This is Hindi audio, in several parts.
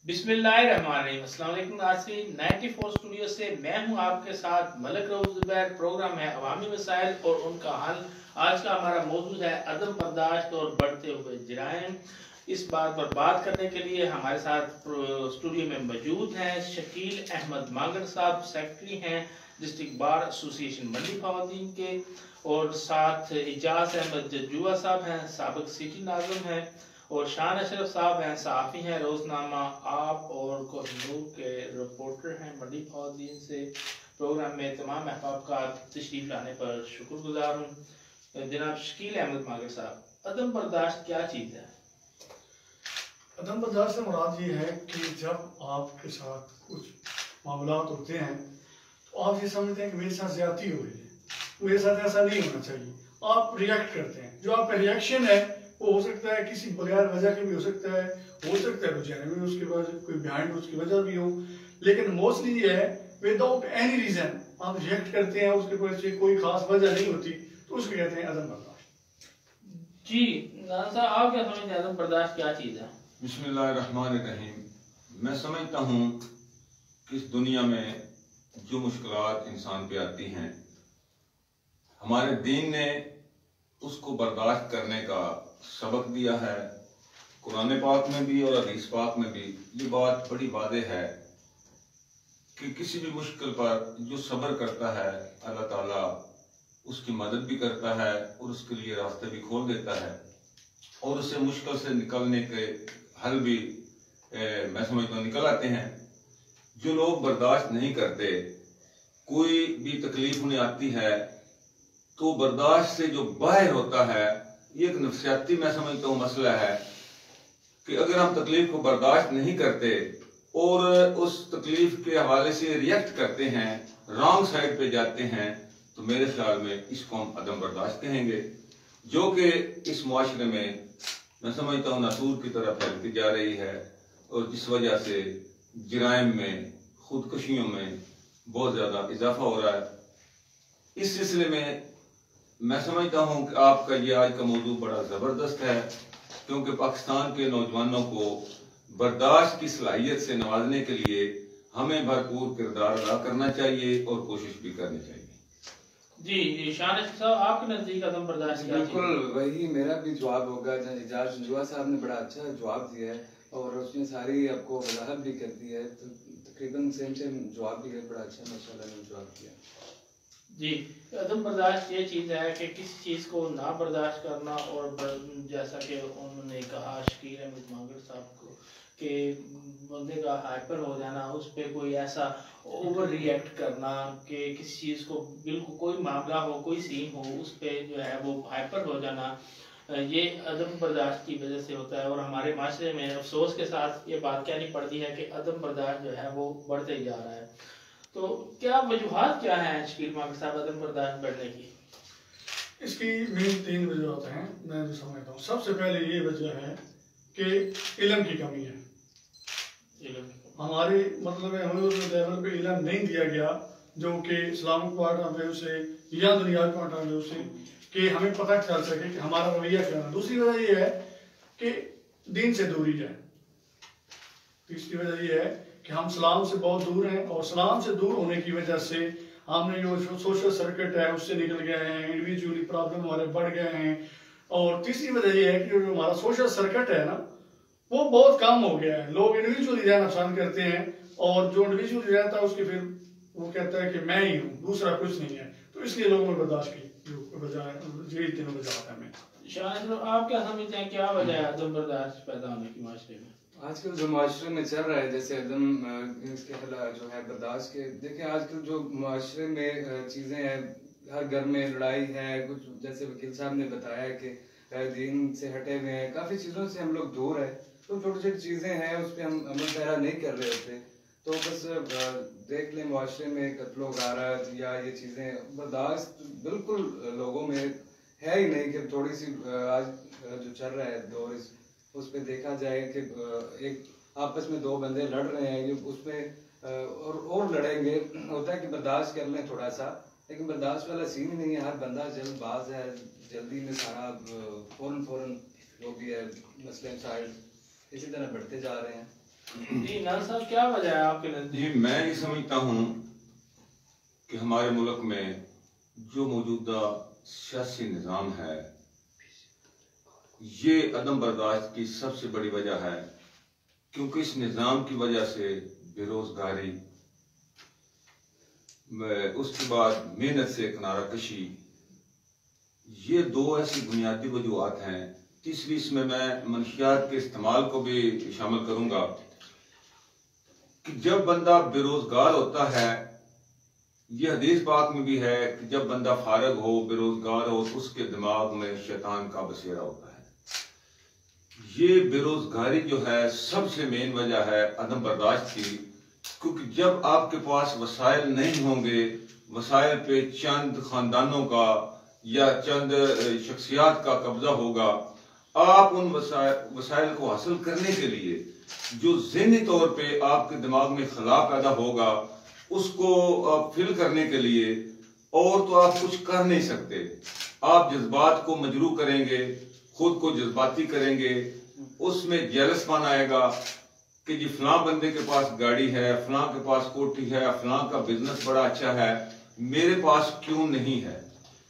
बिस्मिल्लाहिर्रहमानिर्रहीम। अस्सलाम वालेकुम नाज़रीन, 94 स्टूडियो से मैं हूं आपके साथ मलिक रऊफ ज़ुबैर। प्रोग्राम है अवामी मसाइल और उनका हल। आज का हमारा मौजूद है अदम बर्दाश्त और बढ़ते हुए जराइम। इस बात पर बात करने के लिए हमारे साथ स्टूडियो में मौजूद हैं शकील अहमद मांगड़ साहब, सेक्रेटरी हैं डिस्ट्रिक्ट बार एसोसिएशन मंडी फवादीन के, और साथ इजाज अहमद जजुआ साहब हैं, साबिक सिटी नाज़िम हैं, और शान अशरफ साहब हैं, सहाफ़ी हैं, रोजनामा आप और कोहिनूर के रिपोर्टर हैं मंडी फवादीन से। प्रोग्राम में तमाम अहबाब का तशरीफ लाने पर शुक्रगुजार हूँ। जनाब शकील अहमद मांगड़ साहब, अदम बर्दाश्त क्या चीज़ है? अदम बर्दाश्त से मुराद ये है कि जब आपके साथ कुछ मामलात होते हैं तो आप ये समझते हैं कि मेरे साथ ज्यादती हो रही है, मेरे साथ ऐसा नहीं होना चाहिए, आप रिएक्ट करते हैं। जो आपका रिएक्शन है वो हो सकता है किसी बगैर वजह के भी हो सकता है कुछ जेन्युइन उसके बाद कोई बिहाइंड उसकी वजह भी हो, लेकिन मोस्टली ये है विदाउट एनी रीजन आप रिएक्ट करते हैं, उसके पीछे कोई खास वजह नहीं होती, तो उसको कहते हैं अदम बर्दाश्त। जी साहब, आप क्या समझते हैं अदम बर्दाश्त क्या चीज़ है? बिस्मिल्लाहिर्रहमानिर्रहीम। मैं समझता हूँ कि इस दुनिया में जो मुश्किलात इंसान पे आती हैं, हमारे दीन ने उसको बर्दाश्त करने का सबक दिया है। कुरान पाक में भी और हदीस पाक में भी ये बात बड़ी वाज़ेह है कि किसी भी मुश्किल पर जो सब्र करता है अल्लाह ताला उसकी मदद भी करता है और उसके लिए रास्ते भी खोल देता है, और उससे मुश्किल से निकलने के हल भी मैं समझता हूँ निकल आते हैं। जो लोग बर्दाश्त नहीं करते, कोई भी तकलीफ उन्हें आती है तो बर्दाश्त से जो बाहर होता है, ये एक नफ्सियाती मैं समझता हूँ मसला है कि अगर हम तकलीफ को बर्दाश्त नहीं करते और उस तकलीफ के हवाले से रिएक्ट करते हैं, रॉन्ग साइड पे जाते हैं, तो मेरे ख्याल में इसको हम अदम बर्दाश्त कहेंगे, जो कि इस मुआशरे में मैं समझता हूँ नासूर की तरह फैलती जा रही है, और जिस वजह से जराइम में, खुदकुशियों में बहुत ज़्यादा इजाफा हो रहा है। इस सिलसिले में मैं समझता हूँ कि आपका ये आज का मौजू बड़ा ज़बरदस्त है, क्योंकि पाकिस्तान के नौजवानों को बर्दाश्त की सलाहियत से नवाजने के लिए हमें भरपूर किरदार अदा करना चाहिए और कोशिश भी करनी चाहिए। जी शान साहब, आपके नजदीक अदम बर्दाश्त क्या चीज़ है? बिल्कुल वही मेरा भी जवाब होगा। इजाज जजुआ साहब ने बड़ा अच्छा जवाब दिया है और उसने सारी आपको वजाहत भी कर दी है, तो तकरीबन सेम जवाब भी है, बड़ा अच्छा माशाल्लाह ने जवाब दिया। जी, अदम बर्दाश्त ये चीज़ है कि किसी चीज़ को ना बर्दाश्त करना, और जैसा कि उन्होंने कहा शकील अहमद मांगड़ साहब को कि बंदे का हाइपर हो जाना, उस पर कोई ऐसा ओवर रिएक्ट करना कि किसी चीज़ को बिल्कुल कोई मामला हो, कोई सीन हो, उस पर जो है वो हाइपर हो जाना, ये अदम बर्दाश्त की वजह से होता है। और हमारे माशरे में अफसोस के साथ ये बात कहनी पड़ती है कि अदम बर्दाश्त जो है वो बढ़ते ही जा रहा है। तो क्या वजूहात क्या हैं शकील मांगड़ साहब अदम बर्दाश्त बढ़ने की? इसकी मेन 3 वजूहत हैं, मैं जो समझता हूँ। सबसे पहले ये वजह है कि इल्म की कमी है। हमारे मतलब हमें उस लेवल पे इल्म नहीं दिया गया जो कि इस्लामिक पॉइंट ऑफ व्यू से या दुनिया पॉइंट ऑफ व्यू से कि हमें पता चल सके कि हमारा रवैया क्या है। दूसरी वजह ये है कि दीन से दूरी है। तीसरी वजह ये है कि हम सलाम से बहुत दूर हैं, और सलाम से दूर होने की वजह से हमने जो सोशल सर्किट है उससे निकल गए हैं, इंडिविजुअली प्रॉब्लम हमारे बढ़ गए हैं। और तीसरी वजह ये है कि जो हमारा सोशल सर्किट है ना, वो बहुत कम हो गया है। लोग इंडिविजुअली रहना पसंद करते हैं, और जो इंडिविजुअली रहता है उसके फिर वो कहता है कि मैं ही हूँ, दूसरा कुछ नहीं है। तो इसलिए लोगों में बर्दाश्त की जो वजह यही तीनों वजह है। हमें शायद आप क्या समझते हैं क्या वजह है अदम बर्दाश्त पैदा होने की माशरे में? आजकल जो माशरे में चल रहा है, जैसे अदम इसके जो है बर्दाश्त के, देखिए आजकल जो माशरे में चीज़ें हैं, हर घर में लड़ाई है, कुछ जैसे वकील साहब ने बताया कि दीन से हटे हुए हैं, काफ़ी चीज़ों से हम लोग दूर है, तो छोटी छोटी चीज़ें हैं उस पर हम अमल पैरा नहीं कर रहे होते। तो बस देख लें माशरे में कत्लो गारत या ये चीज़ें, बर्दाश्त बिल्कुल लोगों में है ही नहीं। कि थोड़ी सी आज जो चल रहा है दौर, उस पर देखा जाए कि एक आपस में 2 बंदे लड़ रहे हैं, ये उसमें और लड़ेंगे, होता है कि बर्दाश्त कर लें थोड़ा सा, लेकिन बर्दाश्त वाला सीन ही नहीं है। हर बंदा जल्दबाज है, जल्दी में सारा फौरन जो भी है मसले साइड इसी तरह बढ़ते जा रहे हैं। जी नाज़ साहब, क्या वजह है आपके नजदीक? जी, मैं ये समझता हूँ कि हमारे मुल्क में जो मौजूदा सियासी निज़ाम है, ये अदम बर्दाश्त की सबसे बड़ी वजह है, क्योंकि इस निज़ाम की वजह से बेरोजगारी, उसके बाद मेहनत से किनारा कशी, ये दो ऐसी बुनियादी वजूहत हैं। तीसरी इसमें मैं मनशियात के इस्तेमाल को भी शामिल करूंगा कि जब बंदा बेरोजगार होता है, ये हदीस पाक में भी है कि जब बंदा फारग हो, बेरोजगार हो, तो उसके दिमाग में शैतान का बसेरा होता है। ये बेरोजगारी जो है सबसे मेन वजह है अदम बर्दाश्त की, क्योंकि जब आपके पास वसाइल नहीं होंगे, वसाइल पे चंद खानदानों का या चंद शख्सियात का कब्जा होगा, आप उन वसाइल को हासिल करने के लिए जो ज़हनी तौर पे आपके दिमाग में खला पैदा होगा, उसको फिल करने के लिए और तो आप कुछ कर नहीं सकते। आप जज्बात को मजरू करेंगे, खुद को जज्बाती करेंगे, उसमें जेलसपन आएगा कि जी फलां बंदे के पास गाड़ी है, फलां के पास कोठी है, फलां का बिजनेस बड़ा अच्छा है, मेरे पास क्यों नहीं है।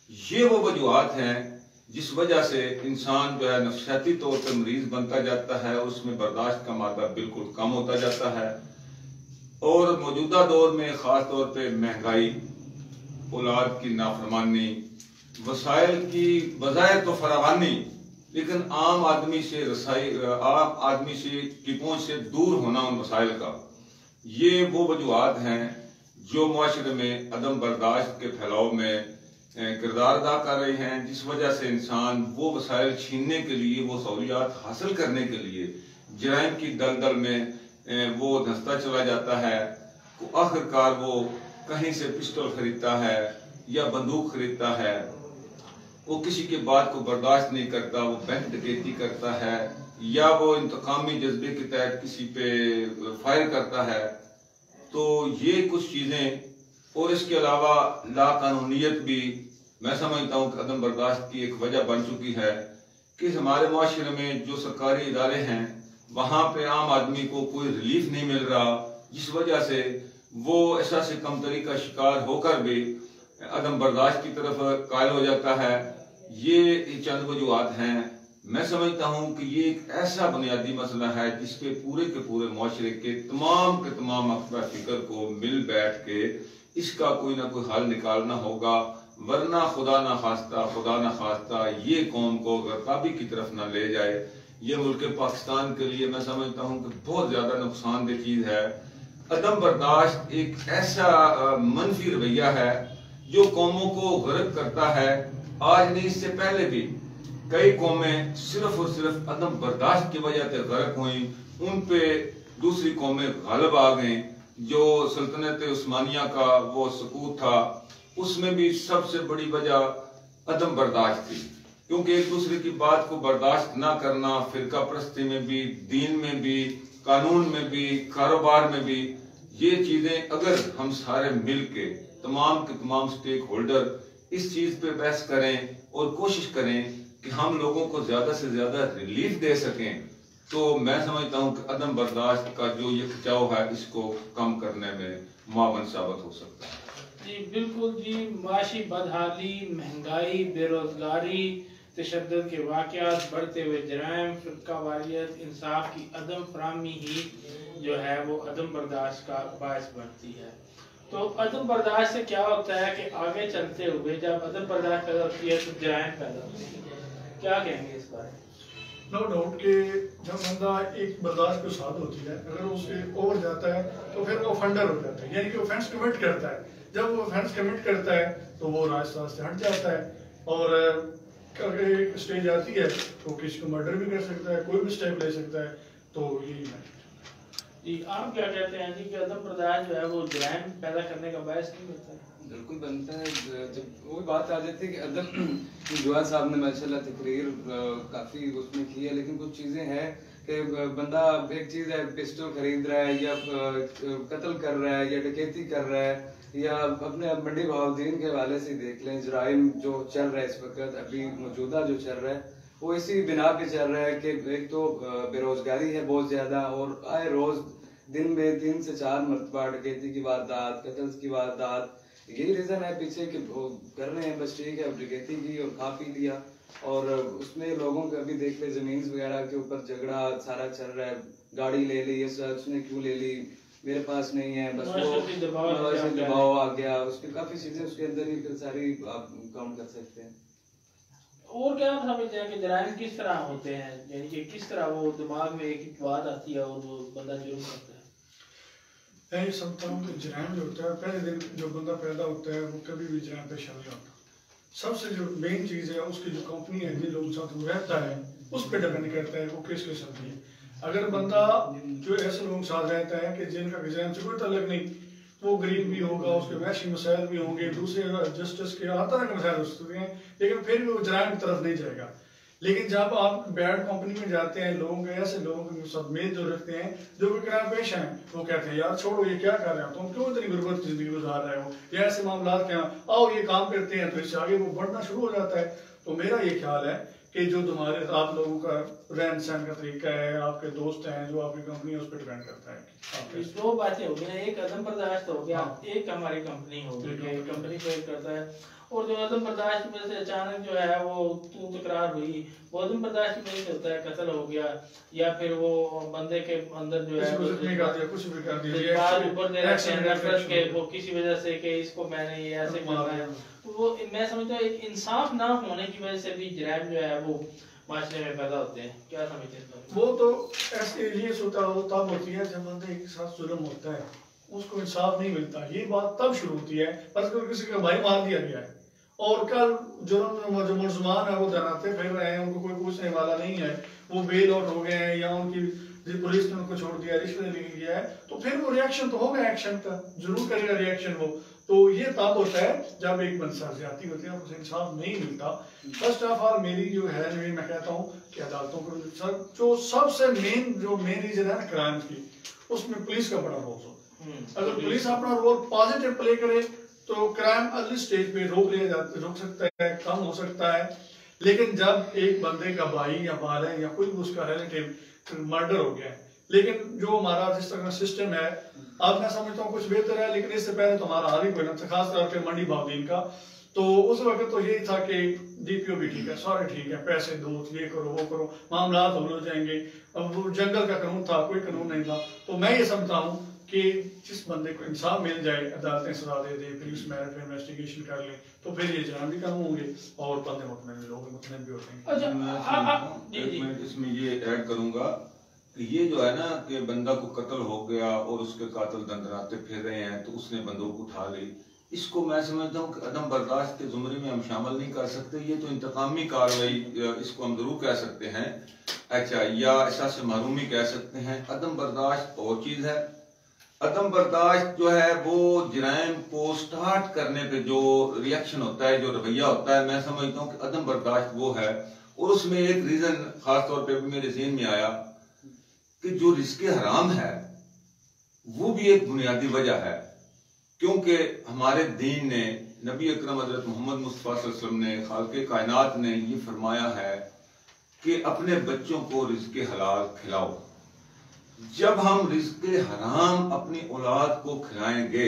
ये वो वजूहत हैं जिस वजह से इंसान जो है नफसियाती तौर पर मरीज बनता जाता है, उसमें बर्दाश्त का मादा बिल्कुल कम होता जाता है। और मौजूदा दौर में ख़ास तौर पे महंगाई, औलाद की नाफरमानी, वसाइल की बज़ाहिर तो फरावानी, लेकिन आम आदमी से की पहुंच से दूर होना उन वसाइल का, ये वो वजूहत हैं जो मुआशरे में अदम बर्दाश्त के फैलाव में किरदार अदा कर रहे हैं, जिस वजह से इंसान वो वसाइल छीनने के लिए, वो सहूलियात हासिल करने के लिए जराइम की दलदल में वो धंसता चला जाता है। तो आखिरकार वो कहीं से पिस्टल खरीदता है या बंदूक खरीदता है, वो किसी के बात को बर्दाश्त नहीं करता, वो बैंक डकैती करता है या वो इंतकामी जज्बे के तहत किसी पे फायर करता है। तो ये कुछ चीजें, और इसके अलावा लाकानूनियत भी मैं समझता हूँ कि अदम बर्दाश्त की एक वजह बन चुकी है कि हमारे माशरे में जो सरकारी इदारे हैं वहाँ पे आम आदमी को कोई रिलीफ नहीं मिल रहा, जिस वजह से वो एहसास कमतरी का शिकार होकर भी अदम बर्दाश्त की तरफ कायल हो जाता है। ये चंद वजूहत हैं। मैं समझता हूँ कि ये एक ऐसा बुनियादी मसला है जिसपे पूरे के पूरे माशरे के तमाम अख्तर फिक्र को मिल बैठ के इसका कोई ना कोई हल निकालना होगा, वरना खुदा ना खास्ता ये कौम को गर्ताबी की तरफ ना ले जाए। ये मुल्क पाकिस्तान के लिए मैं समझता हूँ कि बहुत ज्यादा नुकसानदेह चीज है। अदम बर्दाश्त एक ऐसा मनफी रवैया है जो कौमों को गर्क करता है। आज नहीं, इससे पहले भी कई कौमें सिर्फ और सिर्फ अदम बर्दाश्त की वजह से गर्क हुई, उन पे दूसरी कौमें गालिब आ गई। जो सल्तनत उस्मानिया का वो सकूत था, उसमें भी सबसे बड़ी वजह अदम बर्दाश्त थी, क्योंकि एक दूसरे की बात को बर्दाश्त ना करना, फिरका परस्ती में भी, दीन में भी, कानून में भी, कारोबार में भी, ये चीजें अगर हम सारे मिल के तमाम के तमाम स्टेक होल्डर इस चीज पे बहस करें और कोशिश करें कि हम लोगों को ज्यादा से ज्यादा रिलीफ दे सकें, तो मैं समझता हूँ कि अदम बर्दाश्त का जो ये खिंचाव है इसको कम करने में मावन साबित हो सकता है। जी बिल्कुल जी, माशी बदहाली, महंगाई, बेरोजगारी, तशद्दुद के वाक़यात, बढ़ते हुए जराइम, फिरका वारियत, इंसाफ की अदम फराहमी ही जो है वो अदम बर्दाश्त का बायस बनती है। तो अदम बर्दाश्त से क्या होता है कि आगे चलते हुए जब अदम बर्दाश्त पैदा होती है तो जराइम पैदा होती है। क्या कहेंगे इस बारे में? नो डाउट कि जब बंदा एक बर्दाश्त के साथ होती है, अगर उसे ओवर जाता है तो फिर वो ऑफेंडर हो जाता है, यानी कि ऑफेंस कमिट करता है। जब वो ऑफेंस कमिट करता है तो वो रास्ता से हट जाता है और अगर एक स्टेज आती है तो किसी को मर्डर भी कर सकता है, कोई भी स्टेप ले सकता है। तो यही है जी। आप क्या कहते हैं जी कि अदम बर्दाश्त जो है वो जराइम पैदा करने का बायस नहीं बनता है? बिल्कुल बनता है। जब वो बात आ जाती है कि अदम जुआ साहब ने माशाल्लाह तकरीर काफ़ी उसमें की है, लेकिन कुछ चीज़ें हैं कि बंदा एक चीज़ है पिस्टल खरीद रहा है या कत्ल कर रहा है या डकैती कर रहा है, या अपने मंडी बहाउद्दीन के हवाले से देख लें, जराइम जो चल रहा है इस वक्त अभी मौजूदा जो चल रहा है वो इसी बिना पे चल रहा है कि एक तो बेरोजगारी है बहुत ज्यादा, और आए रोज दिन में 3 से 4 मरतबा डकैती की वारदात, कत्ल की वारदात। यही रीजन है पीछे कि वो कर रहे हैं बस, ठीक है, डकैती की और खा पी लिया, और उसमें लोगों का भी देख ले जमीन वगैरह के ऊपर झगड़ा सारा चल रहा है। गाड़ी ले ली, उसने क्यों ले ली, मेरे पास नहीं है, बस वो दबाव आ गया, उसके काफी चीजें उसके अंदर ही फिर सारी आप काउंट कर सकते हैं। और क्या समझते हैं कि जराइम किस तरह होते हैं, यानी कि किस तरह वो दिमाग में एक बात आती है और वो बंदा जुर्म करता है? मैं ये समझता हूँ कि जराइम जो होता है, पहले दिन जो बंदा पैदा होता है वो कभी भी जराइम पेश नहीं होता। सबसे जो मेन चीज़ है उसकी जो कंपनी है, जिन लोगों के साथ वो रहता है, उस पर डिपेंड करता है वो किस किस्म की है। अगर बंदा जो ऐसे लोगों के साथ रहता है कि जिनका जराइम से कोई ताल्लुक नहीं, वो गरीब भी होगा, उसके वैशी मसाइल भी होंगे, दूसरे जस्टिस के हर तरह के मसाइल हो सकते हैं, लेकिन फिर भी वो जराइम की तरफ नहीं जाएगा। लेकिन जब आप बैड कंपनी में जाते हैं, लोगों के ऐसे लोगों के साथ मेल जो रखते हैं जो भी क्राइम पेश हैं, वो कहते हैं यार छोड़ो ये क्या कर रहे हो तुम, क्यों इतनी गुर्बत की जिंदगी गुजार रहे हो, या ऐसे मामला क्या, आओ ये काम करते हैं, तो इससे आगे वो बढ़ना शुरू हो जाता है। तो मेरा ये ख्याल है कि जो तुम्हारे आप लोगों का रहन सहन का तरीका है, आपके दोस्त हैं, जो आपकी कंपनी है, उस पर डिपेंड करता है। दो बातें हो गई, एक अदम बर्दाश्त हो गया, एक हमारी कंपनी हो गई, कंपनी फेल करता है, और जो अदम बर्दाश्त में से अचानक जो है वो तकरार हुई, वो अदम बर्दाश्त में से होता है, कत्ल हो गया, या फिर वो बंदे के अंदर जो है कुछ भी कर दिया, ऊपर दे रखते हैं नफरत के, वो किसी वजह से कि इसको मैंने ये ऐसे करना है। तो वो मैं समझता हूँ एक इंसाफ ना होने की वजह से भी जराइम जो है वो माशरे में पैदा होते हैं। क्या समझते हैं? वो तो ऐसे ये सोता तब होती है जब बंदे के साथ जुल्म होता है, उसको इंसाफ नहीं मिलता, ये बात तब शुरू होती है। पर किसी का भाई मार दिया गया है और कल जुर्म जो मुलजमान है वो धराते फिर रहे हैं, उनको कोई पूछने वाला नहीं है, वो बेल आउट हो गए हैं या उनकी पुलिस ने उनको छोड़ दिया, रिश्वत ले लिया है, तो फिर वो रिएक्शन तो होगा, एक्शन का जरूर करेगा रिएक्शन वो। तो ये तब होता है जब एक बंदा ज्यादती होती है, उसे इंसाफ नहीं मिलता। फर्स्ट ऑफ ऑल मेरी जो है मैं कहता हूँ कि अदालतों को जो सबसे मेन रीजन है क्राइम की, उसमें पुलिस का बड़ा रोल होता है। अगर पुलिस अपना रोल पॉजिटिव प्ले करे तो क्राइम अर्ली स्टेज पे रोक सकता है, कम हो सकता है। लेकिन जब एक बंदे का भाई या बाल है या कोई उसका रिलेटिव मर्डर हो गया है, लेकिन जो हमारा जिस तरह का सिस्टम है, अब मैं समझता हूँ कुछ बेहतर है, लेकिन इससे पहले तो हमारा हाल ही कोई ना था, खासतौर पर मंडी बाउद्दीन का। तो उस वक्त तो यही था कि डीपीओ भी ठीक है, सारे ठीक है, पैसे दो, ये करो वो करो, मामला हो जाएंगे। अब वो जंगल का कानून था, कोई कानून नहीं था। तो मैं ये समझता हूँ कि जिस बंदे को इंसाफ मिल जाए, अदालतें सजा दे दे, पुलिस मेरिट इन्वेस्टिगेशन कर ले, तो फिर ये जराइम भी कम होंगे और बंदे मुतमईन लोग मुतमईन भी होते हैं। इसमें ये ऐड करूंगा कि ये जो है ना कि बंदा को कत्ल हो गया और उसके कातिल दंडनाते फिर रहे हैं, तो उसने बंदूक उठा ली, इसको मैं समझता हूँ कि अदम बर्दाश्त के जुमरे में हम शामिल नहीं कर सकते। ये तो इंतकामी कार्रवाई, इसको हम जरूर कह सकते हैं, अच्छा, या एहसास मारूमी कह सकते हैं। अदम बर्दाश्त और चीज है। अदम बर्दाश्त जो है वो जराइम को स्टार्ट करने पे जो रिएक्शन होता है, जो रवैया होता है, मैं समझता हूँ कि अदम बर्दाश्त वो है। और उसमें एक रीजन खास तौर पे भी मेरे ज़हन में आया कि जो रिस्क हराम है वो भी एक बुनियादी वजह है, क्योंकि हमारे दीन ने, नबी अकरम हज़रत मोहम्मद मुस्तफ़ा सल्लल्लाहु अलैहि वसल्लम ने, खालिक़े कायनात ने ये फरमाया है कि अपने बच्चों को रिस्क हलाल खिलाओ। जब हम रिस्क हराम अपनी औलाद को खिलाएंगे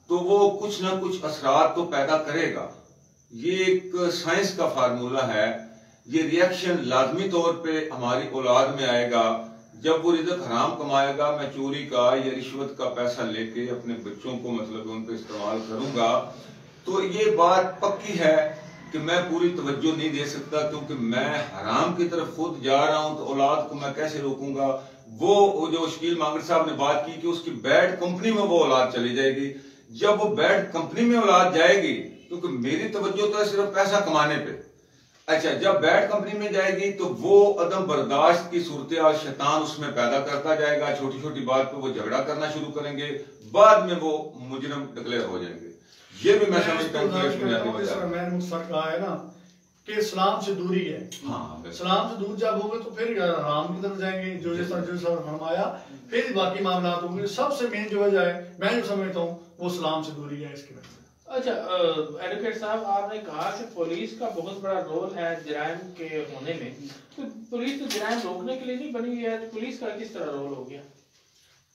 तो वो कुछ ना कुछ असरात तो पैदा करेगा। ये एक साइंस का फार्मूला है। ये रिएक्शन लाजमी तौर पे हमारी औलाद में आएगा जब वो रिज़्क हराम कमाएगा। मैं चोरी का या रिश्वत का पैसा लेके अपने बच्चों को मतलब उन पे इस्तेमाल करूंगा, तो ये बात पक्की है कि मैं पूरी तवज्जो नहीं दे सकता, क्योंकि मैं हराम की तरफ खुद जा रहा हूं, तो औलाद को मैं कैसे रोकूंगा। वो जो शकील मांगर साहब ने बात की कि उसकी बैड कंपनी में वो औलाद चली जाएगी। जब वो बैड कंपनी में औलाद जाएगी, क्योंकि मेरी तवज्जो तो है सिर्फ पैसा कमाने पे, अच्छा, जब बैड कंपनी में जाएगी तो वो अदम बर्दाश्त की सूरत हाल शैतान उसमें पैदा करता जाएगा। छोटी छोटी बात पे वो झगड़ा करना शुरू करेंगे, बाद में वो मुजरिम डिक्लेयर हो जाएंगे। ये भी मैं समझता हूँ है ना कि इस्लाम से दूरी है। हाँ, इस्लाम से दूर जब होंगे तो फिर हराम की तरफ जाएंगे, जो जैसा फरमाया, फिर बाकी मामला होंगे। सबसे मेन जो वजह है, मैं जो समझता हूँ, वो इस्लाम से दूरी है। इसकी वजह अच्छा एडवोकेट साहब, आपने कहा कि पुलिस का बहुत बड़ा रोल है जराइम के होने में, तो पुलिस तो जराइम रोकने के लिए नहीं बनी हुई है, तो पुलिस का किस तरह रोल हो गया?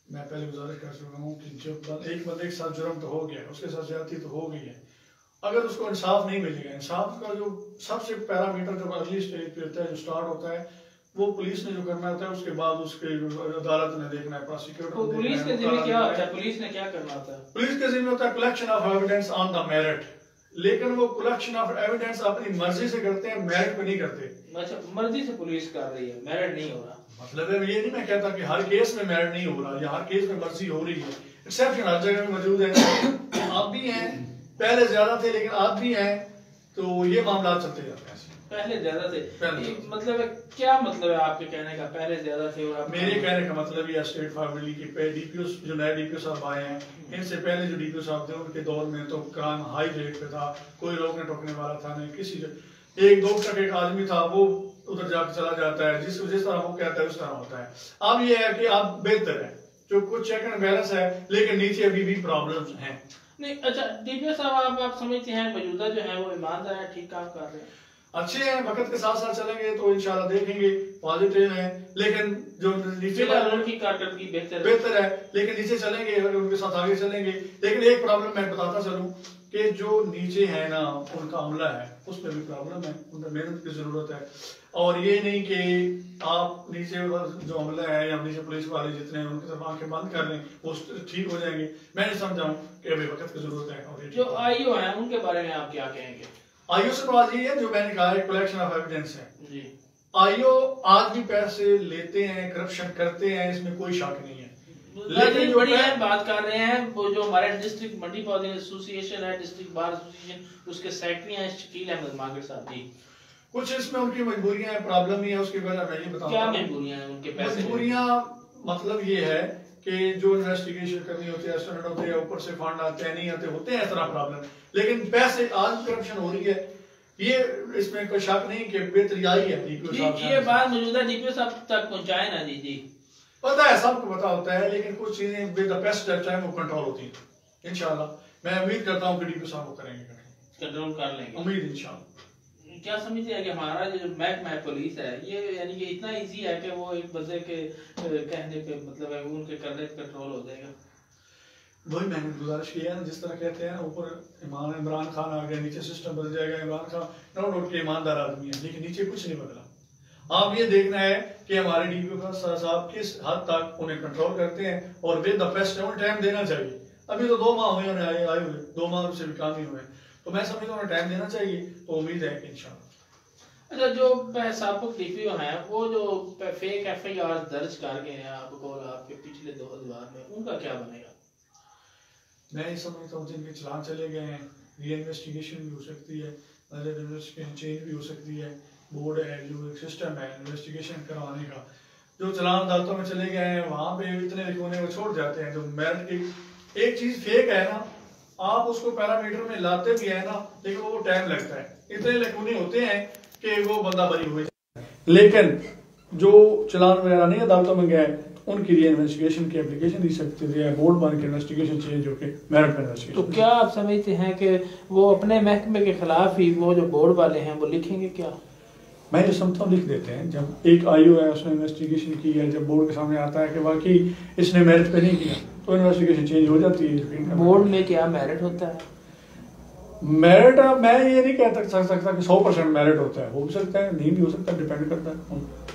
मैं पहले गुजारिश कर चुका हूँ कि जब एक बंदे के साथ जुर्म तो हो गया, उसके साथ ज्यादती तो हो गई है, अगर उसको इंसाफ नहीं मिलेगा, इंसाफ का जो सबसे पैरामीटर जो अगली स्टेज पे होता है, जो स्टार्ट होता है, वो पुलिस ने जो करना होता है, उसके बाद उसके अदालत ने देखना है, प्रोसिक्यूटर तो पुलिस के जिम्मे क्या होता है, पुलिस ने क्या करना होता है? पुलिस के जिम्मे होता है collection of evidence on the merit, लेकिन वो कलेक्शन ऑफ एविडेंस अपनी मर्जी से करते हैं, मेरिट पे नहीं करते। अच्छा, मर्जी से पुलिस कर रही है, मेरिट नहीं हो रहा। मतलब है ये नहीं मैं कहता कि हर केस में मेरिट नहीं हो रहा या हर केस में मर्जी हो रही है, एक्सेप्शन हर जगह में मौजूद है। आप भी हैं, पहले ज्यादा थे लेकिन आप भी हैं, तो ये मामला चलते जाते हैं। पहले ज्यादा थे, मतलब क्या मतलब है आपके कहने का, पहले ज्यादा थे? और मेरे कहने का मतलब ये स्टेट फॉर्मली की डीपीओ जो नए डीपीओ साहब आए हैं, इनसे पहले जो डीपीओ साहब थे उनके दौर में तो क्राइम हाई रेट पे था, कोई रोकने टोकने वाला था नहीं, किसी एक दो टक एक आदमी था वो उधर जाकर चला जाता है, जिस तरह वो कहता है उस तरह होता है। अब ये है कि अब बेहतर है, जो कुछ चेक एंड बैलेंस है, लेकिन नीचे अभी भी प्रॉब्लम्स हैं। नहीं, अच्छा डीपीओ साहब, आप समझते हैं मौजूदा जो है वो ईमानदार है, ठीक काम कर रहे हैं, अच्छे हैं, वक्त के साथ साथ चलेंगे तो इंशाल्लाह देखेंगे पॉजिटिव है, लेकिन जो नीचे उनकी कारकर्दगी बेहतर है, लेकिन नीचे चलेंगे अगर उनके साथ आगे चलेंगे। लेकिन एक प्रॉब्लम मैं बताता चलूं कि जो नीचे है ना उनका अमला है, उस पर भी प्रॉब्लम है, उनका मेहनत की जरूरत है। और ये नहीं कि आप नीचे जो अमला है या नीचे पुलिस वाले जितने हैं उनकी तरफ आंखें बंद कर लें, वो ठीक हो जाएंगे। मैं नहीं समझा कि अभी वक्त की जरूरत है। और जो आईओ है उनके बारे में आप क्या कहेंगे? आईओ से बात ये है जो मैंने कहा है, कलेक्शन ऑफ एविडेंस है जी। आईओ आज भी पैसे लेते हैं, करप्शन करते हैं, इसमें कोई शक नहीं है। लेकिन बड़ी अहम बात कर रहे हैं, वो जो हमारे डिस्ट्रिक्ट मंडी पौधे एसोसिएशन है, डिस्ट्रिक्ट बार एसोसिएशन, उसके सेक्रेटरी हैं शकील अहमद मागर साहब जी। कुछ इसमें उनकी मजबूरियां हैं, प्रॉब्लम ही है, उसके बारे में ये बताऊं। क्या मजबूरियां हैं उनके? पैसे मजबूरियां मतलब ये है कि जो इन्वेस्टिगेशन करनी होती है, स्टैंडर्ड होते हैं, ऊपर से फंड आते हैं, नहीं आते, होते हैं इस तरह प्रॉब्लम। लेकिन पैसे आज करप्शन हो रही है, ये इसमें कोई शक नहीं कि बेहतरी आई है। ये बात मौजूदा डीपीओ साहब तक पहुंचाए ना जी। पता है, सबको पता होता है, लेकिन कुछ चीजें विद द बेस्ट टाइम वो कंट्रोल होती है। इंशाल्लाह मैं उम्मीद करता हूँ कि डीपीओ साहब वो करेंगे, कंट्रोल कर लेंगे, उम्मीद इंशाल्लाह। क्या समझते हैं कि हमारा जो महकमा पुलिस है ये यानी कि इतना इजी है कि वो एक बंदे के कहने पे मतलब है उनके करने पे कंट्रोल हो जाएगा? वही मैंने गुजारिश की है ना, जिस तरह कहते हैं ऊपर इमरान खान आ गया, नीचे सिस्टम बदल जाएगा। इमरान खान नो डाउट के ईमानदार आदमी है, लेकिन नीचे कुछ नहीं बदला। आप ये देखना है कि हमारे डीपीओ साहब किस हद तक उन्हें कंट्रोल करते हैं और विद द बेस्ट टाइम देना चाहिए। अभी तो 2 माह हुए उन्हें आए हुए, 2 माह से भी काम ही हुए, तो मैं समझता हूँ टाइम देना चाहिए, तो उम्मीद है कि इंशाल्लाह। अच्छा, जो साबिक डीपीओ हैं वो जो फेक एफआईआर दर्ज कर गए हैं आपके पिछले 2 हजार में, उनका क्या बनेगा? मैं ये समझता हूँ जिनके चलान चले गए हैं, री इन्वेस्टिगेशन भी हो सकती है, इन्वेस्टिगेशन चेंज भी हो सकती है। बोर्ड है जो एक सिस्टम है इन्वेस्टिगेशन करवाने का, जो चलान अदालतों में चले गए हैं वहां पे इतने लिखोने को छोड़ जाते हैं। जो मेरिट की एक चीज फेक है ना, आप उसको पैरामीटर में लाते भी है ना, लेकिन वो टाइम लगता है, इतने लिखोने होते हैं कि वो बंदा बरी हुए। लेकिन जो चलान वगैरह नहीं अदालतों में गए, उनकी री इन्वेस्टिगेशन की एप्लीकेशन दी सकती है, बोर्ड बन के इन्वेस्टिगेशन चेंज होके मेरिट पे इन्वेस्टिगेशन। तो क्या आप समझते हैं कि वो अपने महकमे के खिलाफ ही वो जो बोर्ड वाले हैं वो लिखेंगे क्या? मैं जो समझता हूँ लिख देते हैं। जब एक आईओ है उसने इन्वेस्टिगेशन की है, जब बोर्ड के सामने आता है कि वाकई इसने मेरिट पे नहीं किया, तो इन्वेस्टिगेशन चेंज हो जाती है। बोर्ड में क्या मेरिट होता है? मेरिट मैं ये नहीं कह सकता कि 100% मेरिट होता है, हो भी सकता है, नहीं भी हो सकता, डिपेंड करता है।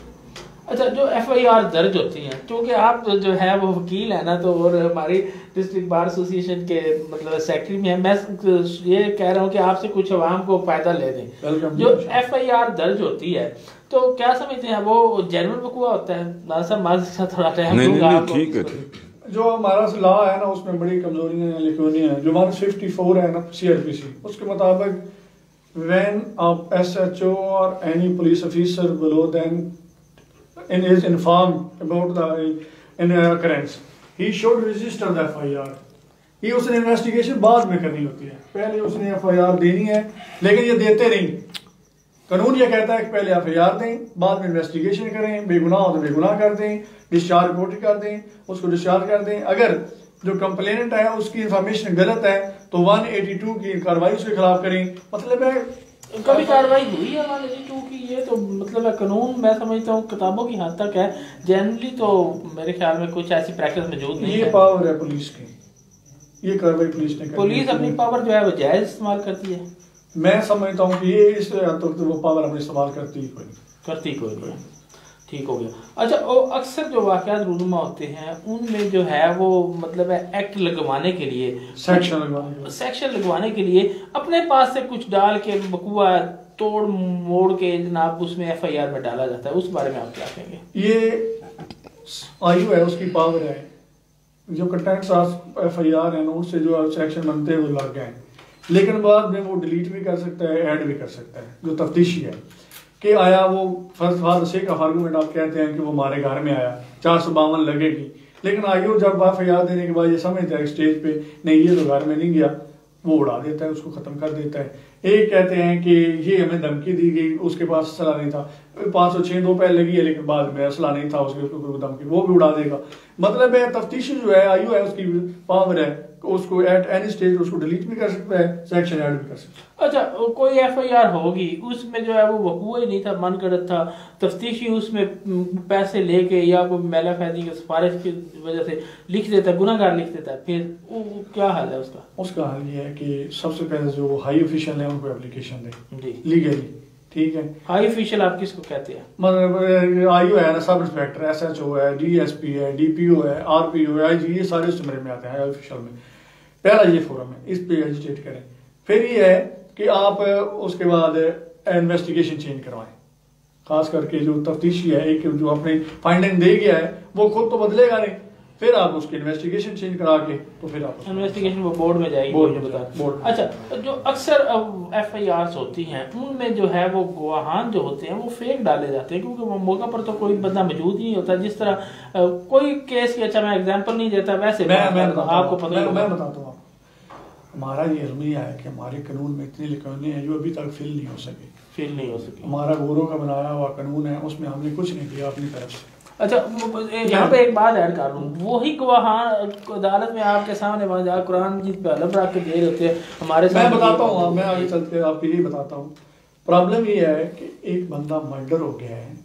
अच्छा, जो एफआईआर दर्ज होती हैं, क्योंकि आप जो है वो वकील है ना, तो और हमारी डिस्ट्रिक्ट बार एसोसिएशन के मतलब सेक्रेटरी में है, मैं ये कह रहा हूँ कि आपसे कुछ आवाम को फायदा ले दें। जो एफआईआर दर्ज होती है तो क्या समझते हैं वो जेन्युइन वकूआ होता है? थोड़ा टाइम दूंगा आपको। ठीक है। जो हमारा लॉ है ना उसमें बड़ी कमजोरियां हैं, लिखोनियां हैं। जो हमारा 54 है ना सीआरपीसी, उसके मुताबिक व्हेन अ एसएचओ और any police officer below then and is informed about the occurrence, he should register the FIR। ये उसने इन्वेस्टिगेशन बाद में करनी होती है, पहले उसने FIR देनी है, लेकिन ये देते नहीं। कानून ये कहता है कि पहले FIR दें, बाद में इन्वेस्टिगेशन करें, बेगुनाह हो तो बेगुनाह कर दें, डिस्चार्ज रिपोर्ट कर दें, उसको डिस्चार्ज कर दें। अगर जो कंप्लेनेंट है उसकी इंफॉर्मेशन गलत है तो 182 की कार्रवाई उसके खिलाफ करें। मतलब है कभी कार्रवाई हुई है 182 की? ये तो मतलब है कानून, मैं समझता हूँ किताबों की हद तक है, जनरली तो मेरे ख्याल में कुछ ऐसी प्रैक्टिस मौजूद नहीं ये है। पावर है पुलिस की, ये कार्रवाई पुलिस ने पुलिस अपनी पावर जो है वो जायज इस्तेमाल करती है। मैं समझता हूँ कि ये इस तो वो पावर अपने इस्तेमाल करती कोई नहीं। ठीक हो गया। अच्छा, वो अक्सर जो वाक़यात रूनुमा होते हैं उनमें जो है वो मतलब है एक्ट लगवाने के लिए, सेक्शन लगवाने के लिए अपने पास से कुछ डाल के बकुआ तोड़ मोड़ के जनाब उसमें FIR में डाला जाता है, उस बारे में आप क्या कहेंगे? ये आयु है, उसकी पावर है, जो कंटेंट्स FIR है उनसे जो सेक्शन बनते हैं वो लग गए, लेकिन बाद में वो डिलीट भी कर सकता है, ऐड भी कर सकता है। जो तफ्तीशी है कि आया वो फर्स्ट सेक ऑफ आर्गूमेंट आप कहते हैं कि वो हमारे घर में आया 452 लगेगी, लेकिन आयु जब FIR देने के बाद ये समझता है स्टेज पे नहीं ये तो घर में नहीं गया, वो उड़ा देता है, उसको खत्म कर देता है। एक कहते हैं कि ये हमें धमकी दी गई, उसके पास असला नहीं था, 506 दो पहले लगी है लेकिन बाद में असला नहीं था, उसके धमकी वो भी उड़ा देगा। मतलब है तफ्तीशी जो है आयु है उसकी पावर है, उसको एट एनी स्टेज उसको डिलीट भी कर सकता है, सेक्शन ऐड भी कर सकता है। अच्छा, कोई FIR होगी उसमें जो है वो वकूआ ही नहीं था, मन गढ़ंत था, तफ्तीशी उसमें पैसे लेके या कोई मैलाफैजी की सिफारिश की वजह से लिख देता है, गुनाहगार लिख देता है, फिर वो क्या हाल है उसका? उसका हाल ये है कि सबसे पहले जो हाई ऑफिशियल है उनको एप्लीकेशन दे लीगली, ठीक है। हाई ऑफिशियल आप किसको कहते हैं? मतलब आयु है ना, सब इंस्पेक्टर, SHO है, DSP है, DPO है, RPO है, IG, ये सारे उस में आते हैं हाई ऑफिशियल में। पहला ये फोरम है, इस पे एजिटेट करें। फिर ये है कि आप उसके बाद इन्वेस्टिगेशन चेंज करवाएं, खास करके जो तफ्तीशी है एक जो अपनी फाइंडिंग दे गया है वो खुद तो बदलेगा नहीं, फिर आप उसकी इन्वेस्टिगेशन चेंज करा के तो फिर आप इन्वेस्टिगेशन वो बोर्ड में जाएगी, बोर्ड। अच्छा, जो अक्सर FIRs होती हैं उनमें जो है वो गवाहान जो होते हैं वो फेक डाले जाते हैं, क्योंकि वो मौका पर तो कोई बंदा मौजूद ही नहीं होता। जिस तरह कोई केस की, अच्छा मैं एग्जांपल नहीं देता, वैसे मैं आपको पता है, मैं बताता हूँ। हमारा ये रवैया है कि हमारे कानून में इतनी लिखावटें हैं जो अभी तक फिल नहीं हो सकी। हमारा गोरों का बनाया हुआ कानून है, उसमें हमने कुछ नहीं किया अपनी तरफ से। अच्छा, यहाँ पे एक बात ऐड कर लूँ, वही गवाहान अदालत में आपके सामने वहाँ जा कुरान जिस पे अलग रख के दे रहे होते हैं हमारे सामने। मैं बताता हूँ, मैं आगे चल के आपको यही बताता हूँ। प्रॉब्लम ये है कि एक बंदा मर्डर हो गया है,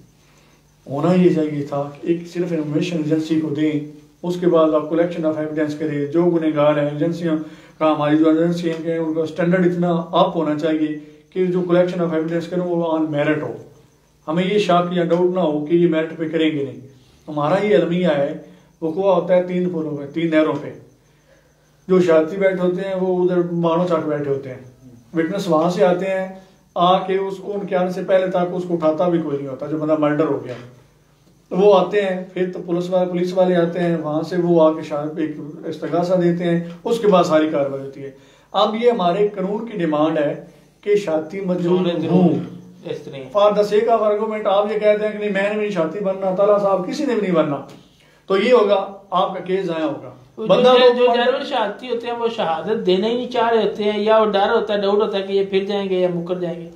होना ये चाहिए था कि एक सिर्फ इन्फॉर्मेशन एजेंसी को दें, उसके बाद आप कलेक्शन ऑफ एविडेंस करें। जो गुनहगार हैं एजेंसियों का, हमारी जो एजेंसी है उनका स्टैंडर्ड इतना अप होना चाहिए कि जो कलेक्शन ऑफ एविडेंस करें वो ऑन मेरिट हो, हमें ये शक या डाउट ना हो कि ये मेरिट पे करेंगे नहीं। हमारा ये अलमिया है, वक़ुआ होता है 3 पुलों पे, 3 नहरों पे। जो शहादती बैठे होते हैं वो उधर मानो चाट बैठे होते हैं, विटनेस वहां से आते हैं, आके उसको उनके आने से पहले तक उसको उठाता भी कोई नहीं होता, जो बंदा मर्डर हो गया तो वो आते हैं, फिर तो पुलिस वाले आते हैं, वहां से वो आके एक इस्तगासा देते हैं, उसके बाद सारी कार्रवाई होती है। अब ये हमारे कानून की डिमांड है कि शाती मजदूर for the sake of argument आप ये कहते हैं कि नहीं मैंने भी शाती बनना, ताला साहब किसी ने भी नहीं बनना, तो ये होगा आपका केस जाया होगा। बंदा जो जनरल शहादती होते हैं वो शहादत देना ही नहीं चाह रहे होते हैं, या वो डर होता है, डाउट होता है कि ये फिर जाएंगे या मुकर जाएंगे।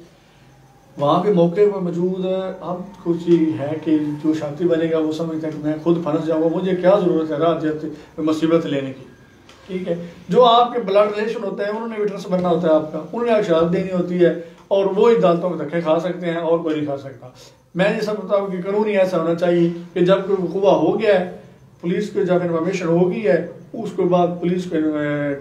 वहाँ पे मौके पर मौजूद अब कुछ ही है कि जो शादी बनेगा वो समझता है कि मैं खुद फंस जाऊंगा, मुझे क्या जरूरत है रात जाते मुसीबत लेने की, ठीक है। जो आपके ब्लड रिलेशन होता है उन्होंने विटनेस बनना होता है आपका, उन्होंने शहादत देनी होती है, और वो ही अदालतों के धक्के खा सकते हैं और कोई नहीं खा सकता। मैं ये समझता हूँ कि कानून ही ऐसा होना चाहिए कि जब कोई वक़ुआ हो गया है, पुलिस को जब इन्फॉर्मेशन हो गई है, उसके बाद पुलिस को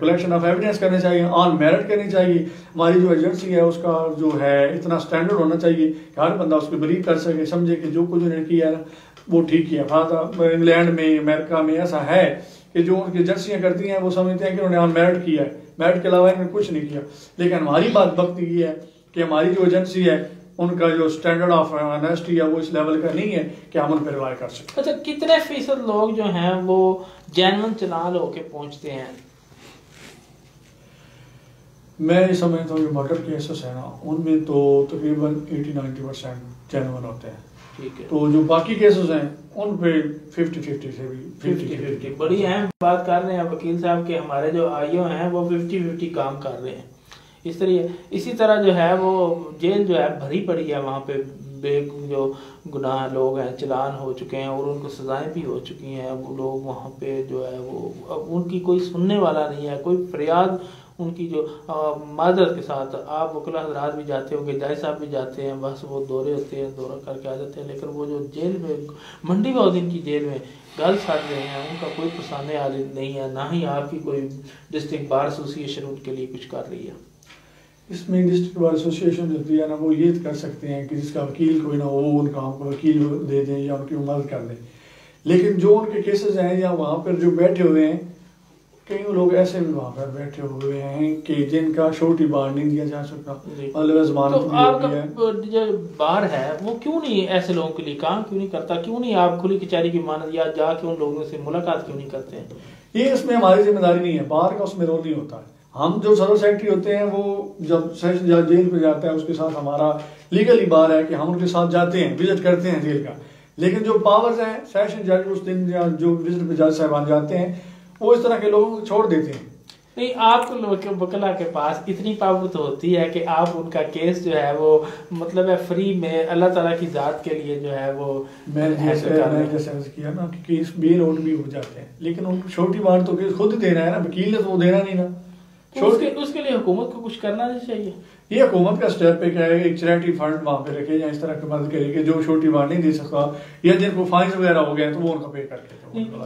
कलेक्शन ऑफ एविडेंस करनी चाहिए, ऑन मेरिट करनी चाहिए। हमारी जो एजेंसी है उसका जो है इतना स्टैंडर्ड होना चाहिए कि हर बंदा उसको बिलीव कर सके, समझे कि जो कुछ उन्होंने किया है ना वो ठीक किया। खासा इंग्लैंड में, अमेरिका में ऐसा है कि जो उनकी एजेंसियाँ करती हैं वो समझते हैं कि उन्होंने ऑन मेरिट किया है, मेरिट के अलावा इन्होंने कुछ नहीं किया। लेकिन हमारी बात वक्त ये है कि हमारी जो एजेंसी है उनका जो स्टैंडर्ड ऑफ ऑनेस्टी है वो इस लेवल का नहीं है कि हम उन पर रिलाई कर सकते। अच्छा, कितने फीसद लोग जो हैं वो जेन्युइन चालान होके पहुंचते हैं? मैं ये समझता हूँ मर्डर केसेस है ना उनमें तो तकरीबन 80-90% जेन्युइन होते हैं, ठीक है। तो जो बाकी केसेस हैं उन पे 50-50 से भी 50-50 बड़ी अहम बात कर रहे हैं वकील साहब के, हमारे जो आईओ हैं वो 50-50 काम कर रहे हैं। इसी तरह जो है वो जेल जो है भरी पड़ी है, वहाँ पे जो गुनाह लोग हैं चलान हो चुके हैं और उनको सज़ाएं भी हो चुकी हैं, वो लोग वहाँ पे जो है वो अब उनकी कोई सुनने वाला नहीं है, कोई फरियाद उनकी जो माजरत के साथ आप वकला हजरात भी जाते होंगे, जज साहब भी जाते हैं, बस वो दौरे होते हैं, दौरा करके आ जाते हैं, लेकिन वो जो जेल में मंडी बहुद्दीन की जेल में गल सड़ रहे हैं उनका कोई पुरसाने आलिम नहीं है, ना ही आपकी कोई डिस्ट्रिक्ट बार एसोसिएशन उनके लिए कुछ कर रही है। इसमें डिस्ट्रिक्ट बार एसोसिएशन जो होती है ना, वो ये कर सकते हैं कि जिसका वकील कोई ना हो उनका हमको वकील दे दें या उनकी मदद कर दें, लेकिन जो उनके केसेस हैं या वहाँ पर जो बैठे हुए हैं, कई लोग ऐसे भी वहाँ पर बैठे हुए हैं कि जिनका छोटी बार नहीं दिया जा सकता, मतलब जमानत तो आपका जो बार है वो क्यों नहीं ऐसे लोगों के लिए काम क्यों नहीं करता, क्यों नहीं आप खुली कचहरी की मानद या जाके उन लोगों से मुलाकात क्यों नहीं करते हैं? ये इसमें हमारी जिम्मेदारी नहीं है, बार का उसमें रोल नहीं होता है। हम जो सदर सेक्रेटरी होते हैं वो जब सेशन जज जेल पे जाता है उसके साथ हमारा लीगली बार है कि हम उनके साथ जाते हैं, विजिट करते हैं जेल का, लेकिन जो पावर्स हैं सेशन जज उस दिन या जो विजिट पे जज साहबान जाते हैं वो इस तरह के लोगों को छोड़ देते हैं। नहीं, आपको वकला के पास इतनी पावर तो होती है कि आप उनका केस जो है वो मतलब है फ्री में अल्लाह ताला की जात के लिए जो है वो मैंने जैसे किया ना कि केस बेल आउट भी हो जाते हैं, लेकिन उनको छोटी बार तो केस खुद देना है ना, वकील ने तो वो देना नहीं ना। तो उसके लिए हुकूमत को कुछ करना नहीं चाहिए। ये हुकूमत का स्टेप है, एक चैरिटी फंड वहाँ पे रखे या इस तरह की मदद करे कि जो छोटी बार नहीं दे सकता या जिनको फाइन वगैरह हो गए तो वो उनका पे करके।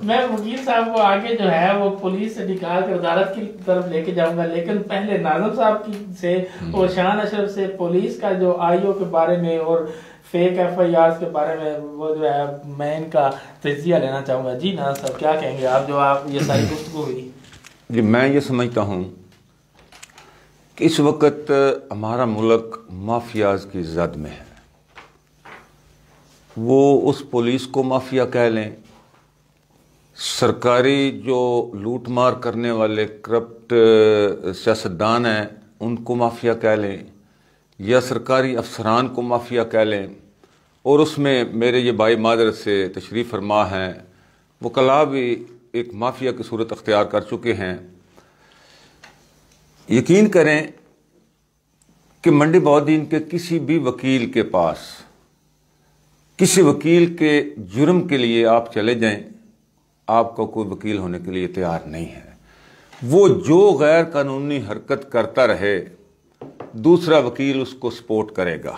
मैं वकील साहब को आगे जो है वो पुलिस से निकाल कर अदालत की तरफ लेके जाऊंगा, लेकिन पहले नाज़िम साहब की से और शान अशरफ से पुलिस का जो आईओ के बारे में और फेक FIR के बारे में वो जो है मैं इनका तजिया लेना चाहूँगा। जी नाज़िम साहब क्या कहेंगे आप, जो आप ये सारी गुफ्तगू हुई? जी मैं ये समझता हूँ कि इस वक्त हमारा मुल्क माफियाज की जद में है। वो उस पुलिस को माफिया कह लें, सरकारी जो लूट मार करने वाले करप्ट सियासतदान हैं उनको माफिया कह लें, या सरकारी अफसरान को माफिया कह लें, और उसमें मेरे ये भाई मादरत से तशरीफ़ फरमा हैं वकला भी एक माफिया की सूरत अख्तियार कर चुके हैं। यकीन करें कि मंडी बहुद्दीन के किसी भी वकील के पास किसी वकील के जुर्म के लिए आप चले जाएं, आपका कोई वकील होने के लिए तैयार नहीं है। वो जो गैर कानूनी हरकत करता रहे दूसरा वकील उसको सपोर्ट करेगा।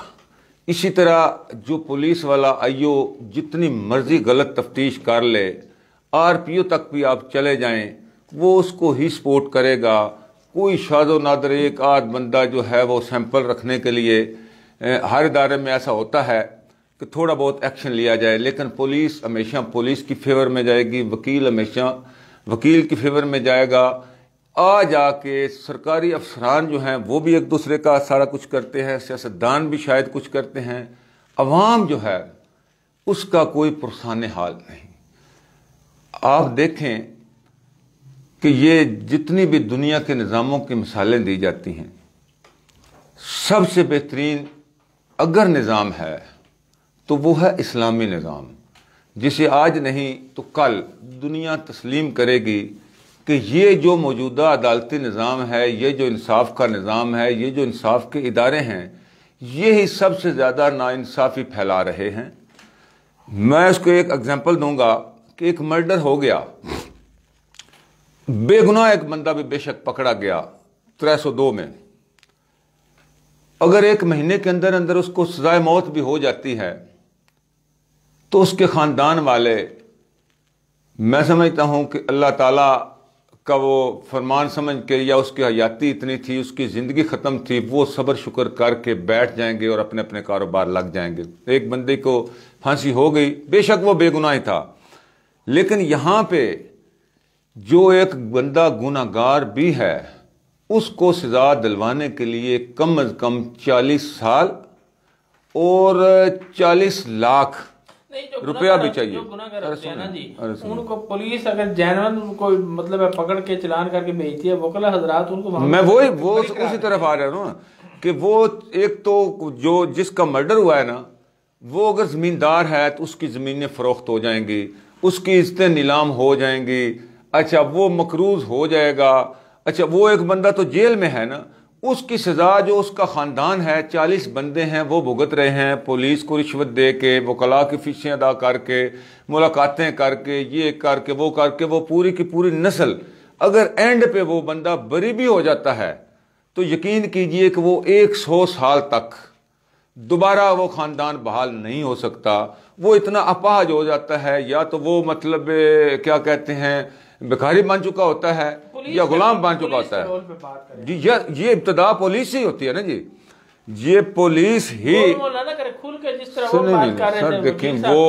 इसी तरह जो पुलिस वाला आईओ जितनी मर्जी गलत तफ्तीश कर ले, RPO तक भी आप चले जाएं वो उसको ही सपोर्ट करेगा। कोई शादो नादर एक आध बंदा जो है वो सैंपल रखने के लिए हर इदारे में ऐसा होता है कि थोड़ा बहुत एक्शन लिया जाए, लेकिन पुलिस हमेशा पुलिस की फेवर में जाएगी, वकील हमेशा वकील की फेवर में जाएगा। आ जाके सरकारी अफसरान जो हैं वो भी एक दूसरे का सारा कुछ करते हैं, सियासतदान भी शायद कुछ करते हैं, अवाम जो है उसका कोई पुरसान हाल नहीं। आप देखें कि ये जितनी भी दुनिया के निज़ामों की मिसालें दी जाती हैं, सबसे बेहतरीन अगर निज़ाम है तो वो है इस्लामी निज़ाम, जिसे आज नहीं तो कल दुनिया तस्लीम करेगी कि ये जो मौजूदा अदालती निज़ाम है, ये जो इंसाफ का निज़ाम है, ये जो इंसाफ के इदारे हैं, ये ही सबसे ज़्यादा नाइंसाफ़ी फैला रहे हैं। मैं इसको एक एग्जांपल दूंगा कि एक मर्डर हो गया, बेगुनाह एक बंदा भी बेशक पकड़ा गया 302 में, अगर 1 महीने के अंदर अंदर उसको सजाए मौत भी हो जाती है तो उसके ख़ानदान वाले, मैं समझता हूं कि अल्लाह ताला का वो फरमान समझ के या उसकी हयाती इतनी थी, उसकी ज़िंदगी ख़त्म थी, वो सब्र शुक्र करके बैठ जाएंगे और अपने अपने कारोबार लग जाएंगे। एक बंदे को फांसी हो गई, बेशक वो बेगुनाह ही था, लेकिन यहाँ पे जो एक बंदा गुनाहगार भी है उसको सजा दिलवाने के लिए कम अज कम 40 साल और 40 लाख रुपया भी चाहिए। जो गुनाहगार होते हैं ना जी, उनको पुलिस अगर जैनवन उनको मतलब है पकड़ के चलान करके भेजती है, वकला हजरात उनको, मैं वो उसी तरफ आ रहा हूँ कि वो एक तो जो जिसका मर्डर हुआ है ना, वो अगर जमींदार है तो उसकी जमीनें फरोख्त हो जाएंगी, उसकी इज्जतें नीलाम हो जाएंगी, अच्छा वो मकरूज हो जाएगा, अच्छा वो एक बंदा तो जेल में है ना, उसकी सज़ा जो उसका ख़ानदान है, 40 बंदे हैं वो भुगत रहे हैं, पुलिस को रिश्वत दे के, वकला की फ़ीसें अदा करके, मुलाकातें करके, ये करके वो पूरी की पूरी नस्ल, अगर एंड पे वो बंदा बरी भी हो जाता है तो यकीन कीजिए कि वो 100 साल तक दोबारा वो ख़ानदान बहाल नहीं हो सकता। वो इतना अपाहज हो जाता है, या तो वो मतलब क्या कहते हैं भिखारी बन चुका होता है या गुलाम बन चुका होता है जी। ये इब्तदा पुलिस ही होती है ना जी, ये पुलिस ही सर देखिए वो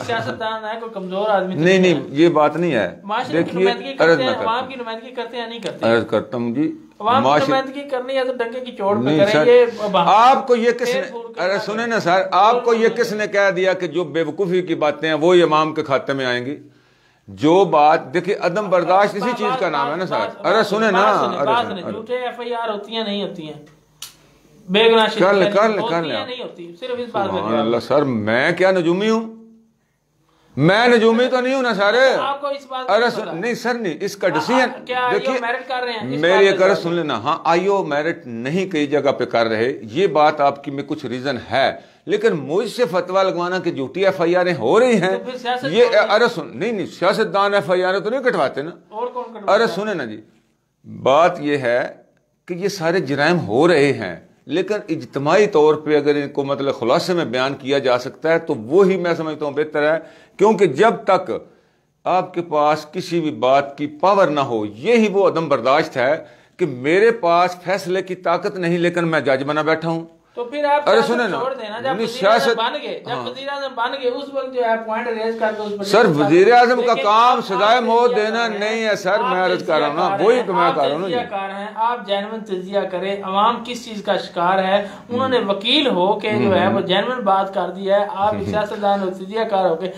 सियासतदान है, कोई कमजोर आदमी नहीं ये बात नहीं है। देखिए अर्ज अवाम की नुमाइंदगी करते हैं नहीं करते? अर्ज करता हूँ जी, अवाम की नुमाइंदगी करनी है तो डंके की चोट पे करें। ये आपको ये किसने, अरे सुने ना सर, आपको ये किसने कह दिया कि जो बेवकूफ़ी की बातें हैं वो इमाम के खाते में आएंगी? जो बात देखिए, अदम बर्दाश्त इसी चीज का नाम है ना सर। अरे सुने ना, झूठे FIR होती हैं नहीं होती हैं, नहीं होती, सिर्फ इस बात में। अल्लाह सर, मैं क्या नजूमी हूँ? मैं नजूमी तो नहीं हूं ना सर। आपको इस बात अरे नहीं सर, नहीं, इसका डिसीजन देखिए मेरिट कर रहे हैं, मेरी एक अर्ज सुन लेना। हाँ, आईओ मेरिट नहीं कई जगह पे कर रहे, ये बात आपकी में कुछ रीजन है, लेकिन मुझसे फतवा लगवाना कि झूठी FIR हो रही हैं, तो ये अरे सुन नहीं सियासतदान FIR तो नहीं कटवाते ना। और कौन कटवाता? अरे सुने ना जी, बात ये है कि ये सारे जराइम हो रहे हैं, लेकिन इज्तमाही तौर पे अगर इनको मतलब खुलासे में बयान किया जा सकता है तो वो ही मैं समझता हूँ बेहतर है, क्योंकि जब तक आपके पास किसी भी बात की पावर ना हो, यही वो अदम बर्दाश्त है कि मेरे पास फैसले की ताकत नहीं लेकिन मैं जज बना बैठा हूँ। तो फिर आप अरे सुने ना, छोड़ देना, जब वज़ीर-ए-आज़म बन गए, जब वज़ीर-ए-आज़म बन गए उस वक्त जो है पॉइंट रेज करके उस पर सर वज़ीर-ए-आज़म का काम सजाए मौत देना नहीं है सर। मैं अर्ज कर रहा हूँ ना, वही तो मैं कर रहा हूँ ना। आप जेन्युइन तजिया करें, अवाम किस चीज का शिकार है, उन्होंने वकील हो के जो है वो जेन्युइन बात कर दी है, आप सियासतदान हो तजियाकार हो के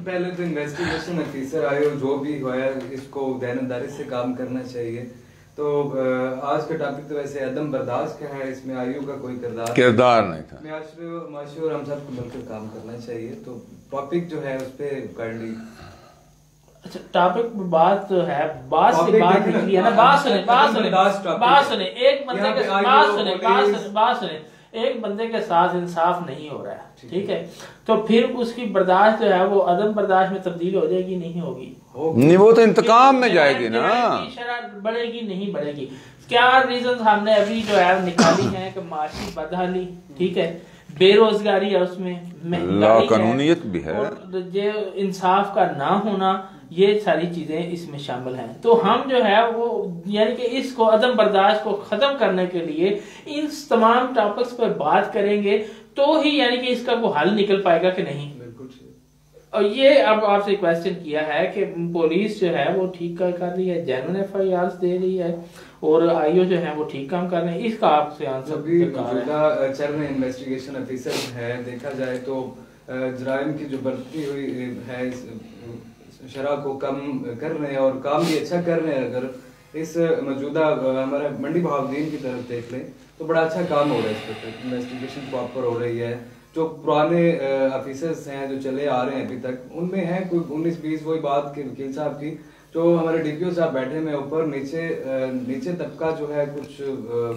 पहले तो इन्वेस्टिगेशन ऑफिसर आए जो भी हुआ है इसको दयानतदारी से काम करना चाहिए। तो आज का टॉपिक तो वैसे अदम बर्दाश्त का है, इसमें आयु का कोई किरदार नहीं था। माशरे और हम सबको मिलकर काम करना चाहिए। तो टॉपिक जो है उस पर काइंडली, अच्छा टॉपिक बात तो है, बात से बात निकली है ना, बात सुने एक बंदे के बात सुने एक बंदे के साथ इंसाफ नहीं हो रहा है, ठीक है, तो फिर उसकी बर्दाश्त जो है वो अदम बर्दाश्त में तब्दील हो जाएगी नहीं होगी? नहीं, वो तो इंतकाम में जाएगी ना। बढ़ेगी नहीं बढ़ेगी? क्या रीजन हमने अभी जो है निकाली है कि माशी बदहाली, ठीक है, बेरोजगारी है, उसमें महंगाई कानूनियत भी है, और जो इंसाफ का ना होना, ये सारी चीजें इसमें शामिल हैं। तो हम जो है वो यानी कि इसको अदम बर्दाश्त को खत्म करने के लिए इन तमाम टॉपिक्स पर बात करेंगे तो ही यानी कि इसका कोई हल निकल पाएगा कि नहीं। और ये अब आपसे क्वेश्चन किया है कि पुलिस जो है वो ठीक कर रही है, जेन्युइन FIR दे रही है, और आईओ जो है वो ठीक काम कर रहे हैं, इसका आपसे आंसर चल रहे इन्वेस्टिगेशन ऑफिसर है। देखा जाए तो जराइम की जो बढ़ती हुई है शरह को कम कर रहे हैं और काम भी अच्छा कर रहे हैं। अगर इस मौजूदा हमारे मंडी बहाउद्दीन की तरफ देख लें तो बड़ा अच्छा काम हो रहा है, इस पर इन्वेस्टिगेशन प्रॉपर हो रही है। जो पुराने ऑफिसर्स हैं जो चले आ रहे हैं अभी तक, उनमें है कोई 19-20 वही बात के वकील साहब की, जो हमारे DPO साहब बैठे में ऊपर नीचे तबका जो है कुछ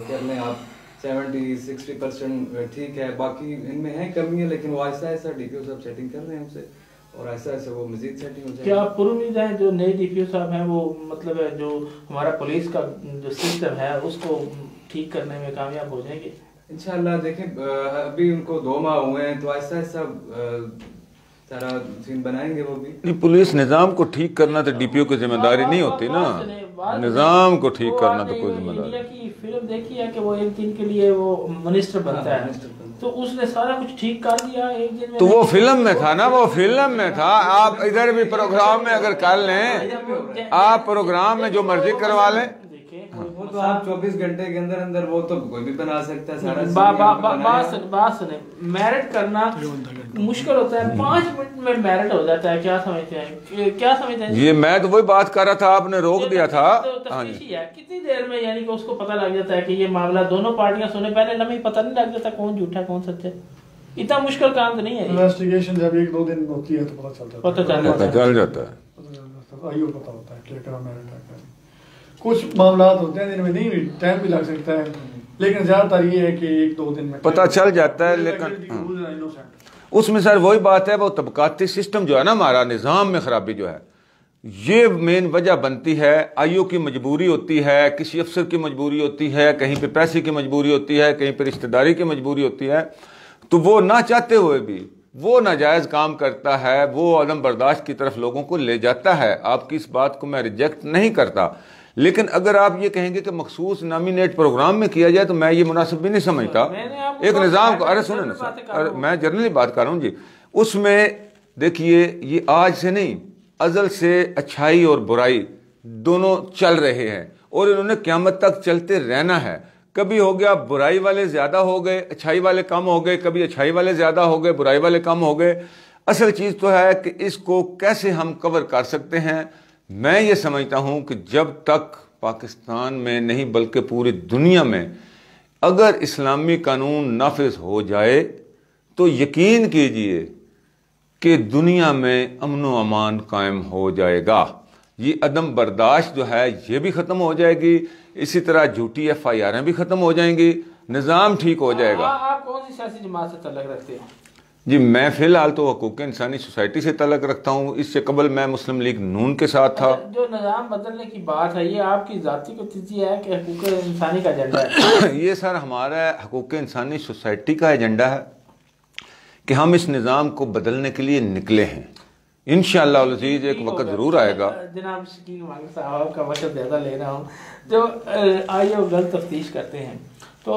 कर लें आप 70-60% ठीक है, बाकी इनमें है कमी है, लेकिन वो ऐसा DPO साहब सेटिंग कर रहे हैं उनसे, और ऐसा वो मजीद सेटिंग हो जाए। क्या पुरुमीद है जो नए DPO साहब हैं वो मतलब है जो हमारा पुलिस का जो सिस्टम है उसको ठीक करने में कामयाब हो जाएंगे इंशाल्लाह? देखें अभी उनको 2 माह हुए हैं, तो ऐसा सारा सीन बनाएंगे वो भी। नहीं, पुलिस निजाम को ठीक करना तो DPO की जिम्मेदारी नहीं होती ना, निजाम को ठीक करना तो कोई जिम्मेदारी। इंडिया की फिल्म देखी है कि वो एक दिन के लिए वो मिनिस्टर बनता है, तो उसने सारा कुछ ठीक कर दिया एक दिन में। तो वो फिल्म में था ना, वो फिल्म में था। आप इधर भी प्रोग्राम में अगर कर लें, आप प्रोग्राम में जो मर्जी करवा लें, वो तो आप 24 घंटे के अंदर अंदर वो तो कोई भी बना सकता है सारा। बात सुने, मेरिट करना मुश्किल होता है, 5 मिनट में मेरिट हो जाता है। क्या समझते हैं? ये मैं तो वही बात कर रहा था, आपने रोक दिया था। कितनी देर में यानी कि उसको पता लग जाता है कि ये मामला दोनों पार्टियां सुने, पहले लम्हे पता नहीं लग जाता कौन झूठा कौन सच है? इतना मुश्किल काम तो नहीं है। इन्वेस्टिगेशन जब 1-2 दिन होती है तो पता चल जाता है। पता चल जाता है, आईओ पता होता है क्या मेरिट है। कुछ मामला होते हैं जिनमें नहीं भी टाइम भी लग सकता है, लेकिन ज्यादातर ये है कि 1-2 दिन में पता चल जाता है। लेकिन उसमें सर वही बात है, वो तबकाती सिस्टम जो है ना, हमारा निज़ाम में खराबी जो है, ये मेन वजह बनती है। आईओ की मजबूरी होती है, किसी अफसर की मजबूरी होती है, कहीं पे पैसे की मजबूरी होती है, कहीं पे रिश्तेदारी की मजबूरी होती है, तो वो ना चाहते हुए भी वो नाजायज़ काम करता है, वो अदम बर्दाश्त की तरफ लोगों को ले जाता है। आपकी इस बात को मैं रिजेक्ट नहीं करता, लेकिन अगर आप ये कहेंगे कि मखसूस नॉमिनेट प्रोग्राम में किया जाए तो मैं ये मुनासिब भी नहीं समझता। एक निज़ाम को, अरे सुनो ना सर, मैं जनरली बात कर रहा हूँ जी, उसमें देखिए ये आज से नहीं, अज़ल से अच्छाई और बुराई दोनों चल रहे हैं और इन्होंने क़यामत तक चलते रहना है। कभी हो गया बुराई वाले ज़्यादा हो गए, अच्छाई वाले कम हो गए, कभी अच्छाई वाले ज़्यादा हो गए, बुराई वाले कम हो गए। असल चीज़ तो है कि इसको कैसे हम कवर कर सकते हैं। मैं ये समझता हूँ कि जब तक पाकिस्तान में नहीं बल्कि पूरी दुनिया में अगर इस्लामी कानून नाफिज हो जाए तो यकीन कीजिए कि दुनिया में अमन व अमान कायम हो जाएगा। ये अदम बर्दाश्त जो है ये भी ख़त्म हो जाएगी, इसी तरह झूठी FIR भी ख़त्म हो जाएंगी, निज़ाम ठीक हो जाएगा। आप कौन सी सियासी जमात से तल्लुक़ रखते हो? जी मैं फ़िलहाल तो हकूक़ इंसानी सोसाइटी से तल्लुक़ रखता हूँ। इससे कबल मैं मुस्लिम लीग नून के साथ था। जो निज़ाम बदलने की बात है, ये आपकी ज़ाती को तीजी है कि हकूक़ इंसानी का एजेंडा है? ये सर हमारा हकूक़ इंसानी सोसाइटी का एजेंडा है कि हम इस निज़ाम को बदलने के लिए निकले हैं। इंशाअल्लाह अज़ीज़ एक वक्त ज़रूर आएगा। जनाब शकील मालिक साहब का वक्त ज़्यादा ले रहा हूँ। जो आईओ गलत तफ्तीश करते हैं तो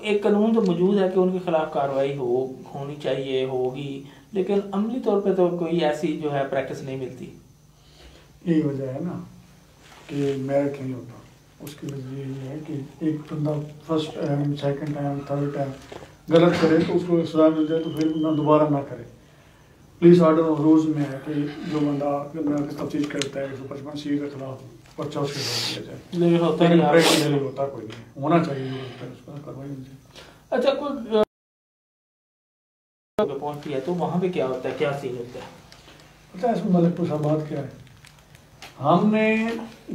एक कानून तो मौजूद है कि उनके खिलाफ कार्रवाई होनी चाहिए, होगी, लेकिन अमली तौर पे तो कोई ऐसी जो है प्रैक्टिस नहीं मिलती। यही वजह है ना कि मेरिट नहीं होता। उसकी वजह यही है कि एक बंदा first time, second time, third time गलत करे तो उसको सजा मिल जाए तो फिर ना दोबारा ना करे। पुलिस ऑर्डर और रूल्स में है कि जो बंदा तफ्तीश करता है 155C के खिलाफ पर्चा उसके खिलाफ दिया जाए, लेकिन होता लेकिन नहीं, प्रैक्टिकली होता कोई नहीं, होना चाहिए उसका कार्रवाई मिल जाए। अच्छा कोई पहुंचती है तो वहाँ पे क्या होता है, क्या सीन होता है? पता है इसमें मलिक साहब क्या है, हमने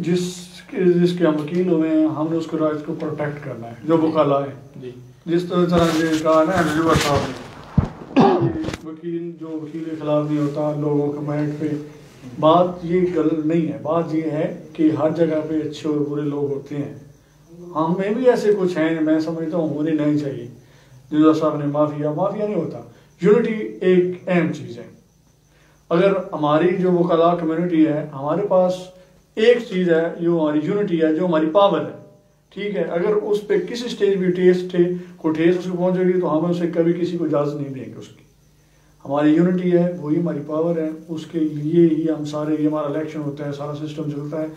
जिसके हम वकील हुए हैं, हमने उसके राइट को प्रोटेक्ट करना है। जो वकाला है जी, जिस तरह से कहा ना एमजूबर साहब ने, वकील जो वकील के खिलाफ नहीं होता लोगों के मेरिट पे, बात ये गलत नहीं है। बात ये है कि हर जगह पे अच्छे और बुरे लोग होते हैं। हम में भी ऐसे कुछ हैं, मैं समझता हूँ होने नहीं चाहिए। जो साहब ने माफिया नहीं होता। यूनिटी एक अहम चीज़ है। अगर हमारी जो वकाला कम्युनिटी है, हमारे पास एक चीज़ है जो हमारी यूनिटी है, जो हमारी पावर है, ठीक है। अगर उस पर किसी स्टेज भी ठेस उसको पहुंचेगी तो हम उसे कभी किसी को इजाज़त नहीं देंगे। उसकी हमारी यूनिटी है, वही हमारी पावर है। उसके लिए ही हम सारे, ये हमारा इलेक्शन होता है, सारा सिस्टम चलता है।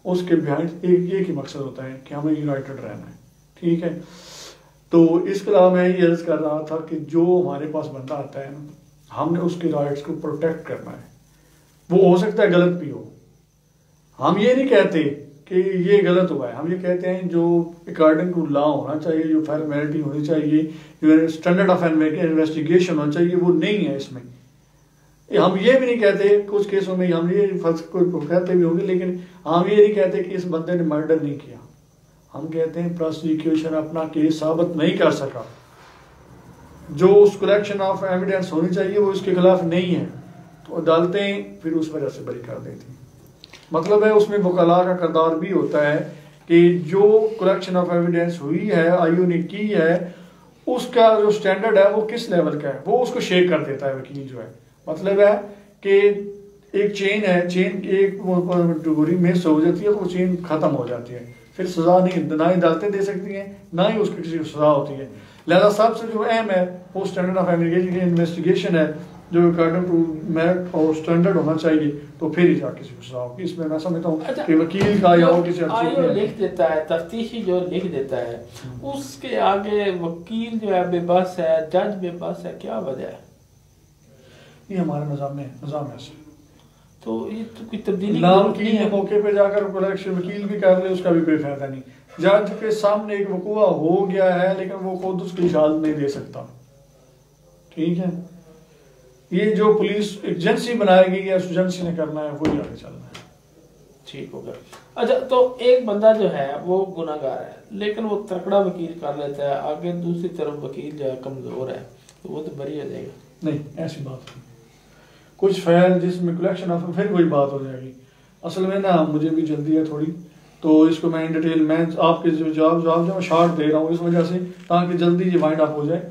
उसके बिहाइंड एक ही मकसद होता है कि हमें यूनाइटेड रहना है, ठीक है। तो इसके अलावा मैं ये अर्ज कर रहा था कि जो हमारे पास बंदा आता है ना, हमने उसके राइट्स को प्रोटेक्ट करना है। वो हो सकता है गलत भी हो, हम ये नहीं कहते कि ये गलत हुआ है, हम ये कहते हैं जो अकॉर्डिंग टू लॉ होना चाहिए, जो फॉर्मेलिटी होनी चाहिए, जो स्टैंडर्ड ऑफ इन्वेस्टिगेशन होना चाहिए, वो नहीं है इसमें। हम ये भी नहीं कहते, कुछ केसों में हम ये फर्ज को कहते भी होंगे, लेकिन हम ये नहीं कहते कि इस बंदे ने मर्डर नहीं किया। हम कहते हैं प्रोसिक्यूशन अपना केस साबित नहीं कर सका, जो उस कलेक्शन ऑफ एविडेंस होनी चाहिए वो इसके खिलाफ नहीं है, तो अदालतें फिर उस वजह से बरी कर देती हैं। मतलब है उसमें वकाला का किरदार भी होता है कि जो कलेक्शन ऑफ एविडेंस हुई है, आईओ ने की है, उसका जो स्टैंडर्ड है वो किस लेवल का है, वो उसको शेक कर देता है वकील जो है। मतलब है कि एक चेन है, चेन एक डोरी मिस हो जाती है तो वो चेन खत्म हो जाती है, फिर सजा नहीं, ना ही अदालतें दे सकती हैं, ना ही उसकी किसी को सजा होती है। लिहाजा सबसे जो अहम है वो स्टैंडर्ड ऑफ इन्वेस्टिगेशन है, जो अकॉर्डिंग टू मेरिट और स्टैंडर्ड होना चाहिए, तो फिर ही जाके किसी को सजा होगी। इसमें मैं समझता हूँ कि वकील का या और किसी लिख देता है, तफ्तीशी जो लिख देता है, उसके आगे वकील जो है बेबस है, जज बेबस है, क्या वजह है? ये हमारे निज़ाम है ऐसे। तो ये तो कोई तब्दीली वकील के मौके पे जाकर वकील भी कर ले, उसका भी कोई फायदा नहीं। जज के सामने एक वकूआ हो गया है, लेकिन वो खुद उसकी शहादत नहीं दे सकता, ठीक है। ये जो पुलिस एजेंसी बनाएगी या एजेंसी ने करना है, वही आगे चलना है। ठीक हो गया। अच्छा, तो एक बंदा जो है वो गुनाहगार है, लेकिन वो तकड़ा वकील कर लेता है, आगे दूसरी तरफ वकील जो है कमजोर है, तो वो तो बरी हो जाएगा। नहीं, ऐसी बात नहीं। कुछ फाइल जिसमें कलेक्शन ऑफ, फिर वही बात हो जाएगी। असल में ना मुझे भी जल्दी है थोड़ी, तो इसको मैं इन डिटेल मैं आपके जो जवाब जो मैं शॉर्ट दे रहा हूँ इस वजह से, ताकि जल्दी ये वाइंड अप हो जाए।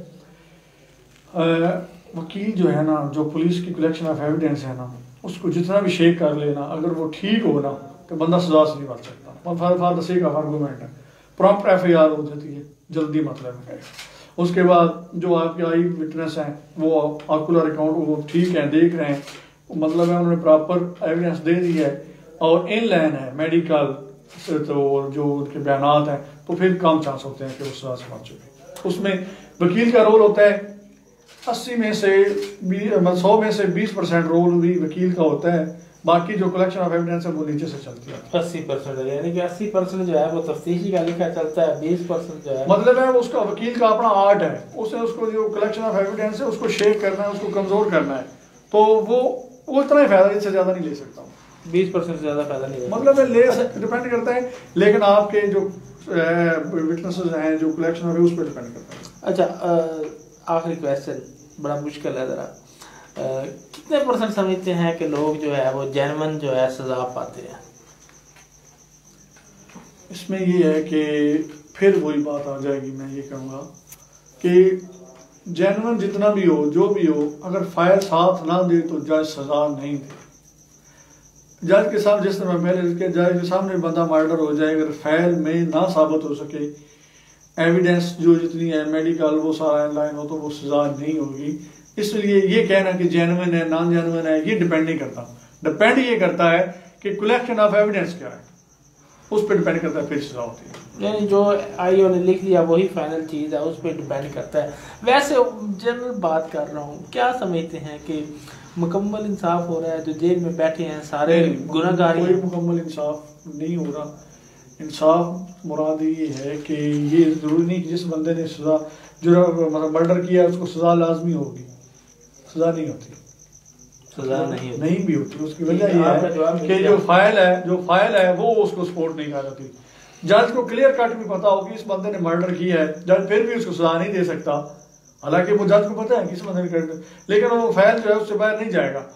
वकील जो है ना, जो पुलिस की कलेक्शन ऑफ एविडेंस है ना, उसको जितना भी शेक कर लेना, अगर वो ठीक हो ना तो बंदा सजा से नहीं बच सकता। For the sake of argument है, प्रॉम्प्ट एफआईआर हो जाती है, जल्दी मतलब है। उसके बाद जो आपके आई विटनेस हैं वो ऑकुलर अकाउंट वो ठीक है, देख रहे हैं, मतलब है उन्होंने प्रॉपर एविडेंस दे दी है और इन लाइन है मेडिकल, तो जो उनके बयानात हैं, तो फिर कम चांस होते हैं कि वो सजा से बच चुके। उसमें वकील का रोल होता है 80 में से 100 में से 20% रोल भी वकील का होता है, बाकी जो कलेक्शन ऑफ एविडेंस है वो नीचे से चलती है। 80% है, यानी कि 80% जो है वो तफ्तीशी का लिखा चलता है, 20% जो है मतलब है उसका वकील का अपना आर्ट है, उसने उसको जो कलेक्शन ऑफ एविडेंस है उसको शेक करना है, उसको कमजोर करना है, तो वो इतना ही फायदा, इससे ज्यादा नहीं ले सकता। 20% से ज्यादा फायदा नहीं होगा। मतलब ले डिपेंड करता है, लेकिन आपके जो विटनेसेस हैं जो कलेक्शन है उस पर डिपेंड करता है। अच्छा, आखिरी क्वेश्चन बड़ा मुश्किल है ज़रा, कितने % समझते हैं कि लोग जो है वो जेन्युइन जो है सजा पाते हैं? इसमें ये है कि फिर वही बात आ जाएगी, मैं ये कहूँगा कि जेन्युइन जितना भी हो, जो भी हो, अगर फाइल साथ ना दे तो जज सजा नहीं दे। जज के सामने, जिस तरह पहले जज के सामने बंदा मर्डर हो जाए, अगर फाइल में ना साबित हो सके, एविडेंस जो जितनी है मेडिकल वो सारा लाइन हो, तो वो सजा नहीं होगी। इसलिए ये कहना कि जेन्युइन है नॉन जेन्युइन है ये डिपेंड नहीं करता, डिपेंड ये करता है कि कलेक्शन ऑफ एविडेंस क्या है, उस पर डिपेंड करता है, फिर सजा होती है। यानी जो आईओ ने लिख दिया वही फाइनल चीज़ है, उस पर डिपेंड करता है। वैसे जनरल बात कर रहा हूँ, क्या समझते हैं कि मुकम्मल इंसाफ हो रहा है? जो जेल में बैठे हैं सारे गुनाहगार, कोई मुकम्मल इंसाफ नहीं हो रहा। इंसाफ मुराद ये है कि ये जरूरी नहीं कि जिस बंदे ने सजा जो मतलब मर्डर किया उसको सजा लाजमी होगी, सजा नहीं होती, सजा नहीं भी होती। उसकी वजह यह है कि जो फाइल है वो उसको सपोर्ट नहीं कर रही। जज को क्लियर कट भी पता हो कि इस बंदे ने मर्डर किया है, जज फिर भी उसको सजा नहीं दे सकता, हालांकि वो जज को पता है किस बंदे ने कर, लेकिन वो फाइल जो है उससे बाहर नहीं जाएगा।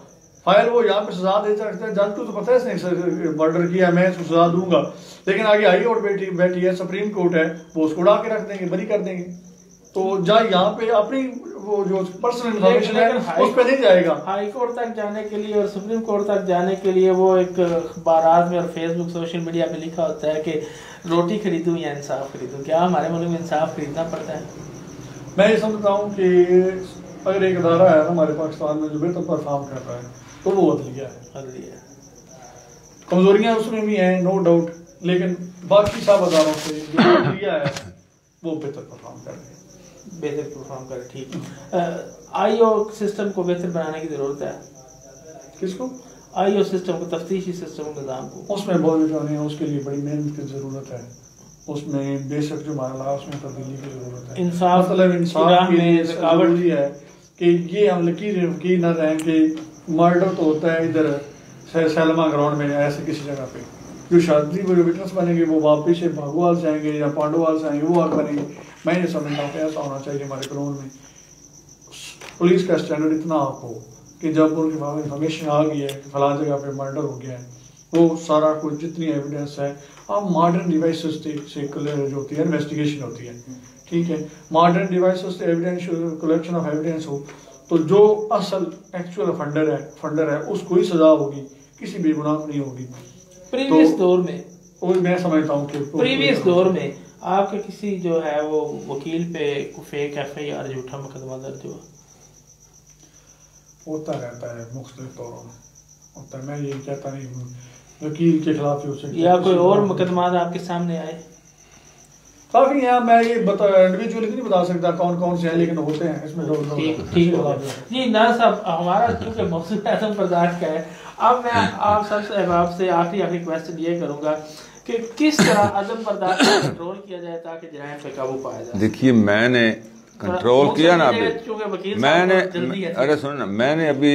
फाइल वो यहाँ पे सजा दे सकता है, जज को तो पता है इसने मर्डर किया, मैं इसको सजा दूंगा, लेकिन आगे हाई कोर्ट बैठी है, सुप्रीम कोर्ट है, वो उसको उड़ा के रख देंगे, बरी कर देंगे। तो जज यहाँ पे अपनी वो जो पर्सनल इन्फॉर्मेशन है उस पर नहीं जाएगा। हाई कोर्ट तक जाने के लिए और सुप्रीम कोर्ट तक जाने के लिए वो एक अखबारात में और फेसबुक सोशल मीडिया पे लिखा होता है कि रोटी खरीदूं या इंसाफ खरीदूं। क्या हमारे मुल्क में इंसाफ खरीदना पड़ता है? मैं ये समझता हूँ कि अगर एक अदारा है हमारे पाकिस्तान में जो बेहतर परफॉर्म कर रहा है तो वो अदलिया है। कमजोरियाँ उसमें भी हैं नो डाउट, लेकिन बाकी सब अदारों से जो अदलिया है वो बेहतर परफॉर्म कर रहे हैं, बेहतर परफॉर्म करे। ठीक, आईओ सिस्टम को बेहतर बनाने की जरूरत है। किसको? आईओ सिस्टम को, तफ्तीशी सिस्टम निज़ाम को। उसमें बहुत नहीं है, उसके लिए बड़ी मेहनत की जरूरत है। उसमें बेशक जो मामला उसमें तब्दीली की जरूरत है। इंसाफ मतलब इंसाफ में रुकावट है कि ये हम लकीर न रहें कि मर्डर तो होता है इधर सैलमा ग्राउंड में या ऐसे किसी जगह पे, जो शादी वो विटनेस बनेंगे वो वापिस भागोवाल से आएंगे या पांडोवाल से आएंगे, वो आग बनेंगे। मैं ये समझता हूँ कि ऐसा होना चाहिए हमारे कानून में। पुलिस का स्टैंडर्ड इतना आप हो कि जब उनके पास इन्फॉर्मेशन आ गई है कि फलां जगह पे मर्डर हो गया है, वो सारा कुछ जितनी एविडेंस है, अब मॉडर्न डिवाइसेस से जो होती है इन्वेस्टिगेशन होती है, ठीक है, मॉडर्न डिवाइसेस से एविडेंस कलेक्शन ऑफ एविडेंस हो, तो जो असल एक्चुअल फंडर है उसको ही सजा होगी, किसी बेगुनाह नहीं होगी। प्रीवियस दौर में मैं समझता हूँ कि प्रीवियस दौर में आपके किसी जो है वो वकील पे फेक एफआईआर झूठा मुकदमा दर्ज हुआ? होता रहता है, मुख्तलिफ दौरों में होता है। मैं ये कहता नहीं हूँ वकील के खिलाफ ही हो सकता है, या कोई और मुकदमा आपके सामने आए? काफी यहाँ मैं ये इंडिविजुअली नहीं बता सकता कौन कौन से हैं, लेकिन होते हैं इसमें। ठीक हो जी ना साहब, हमारा क्योंकि मौसम आजम बर्दाश्त का है, अब मैं आप सबसे अहबाब से आखिरी क्वेश्चन ये करूंगा कि किस तरह अदम बर्दाश्त कंट्रोल किया जाए ताकि जराइम पे काबू पाया जाए। देखिए, मैंने कंट्रोल किया ना अभी मैंने, जल्दी है। अरे सुनो ना, मैंने अभी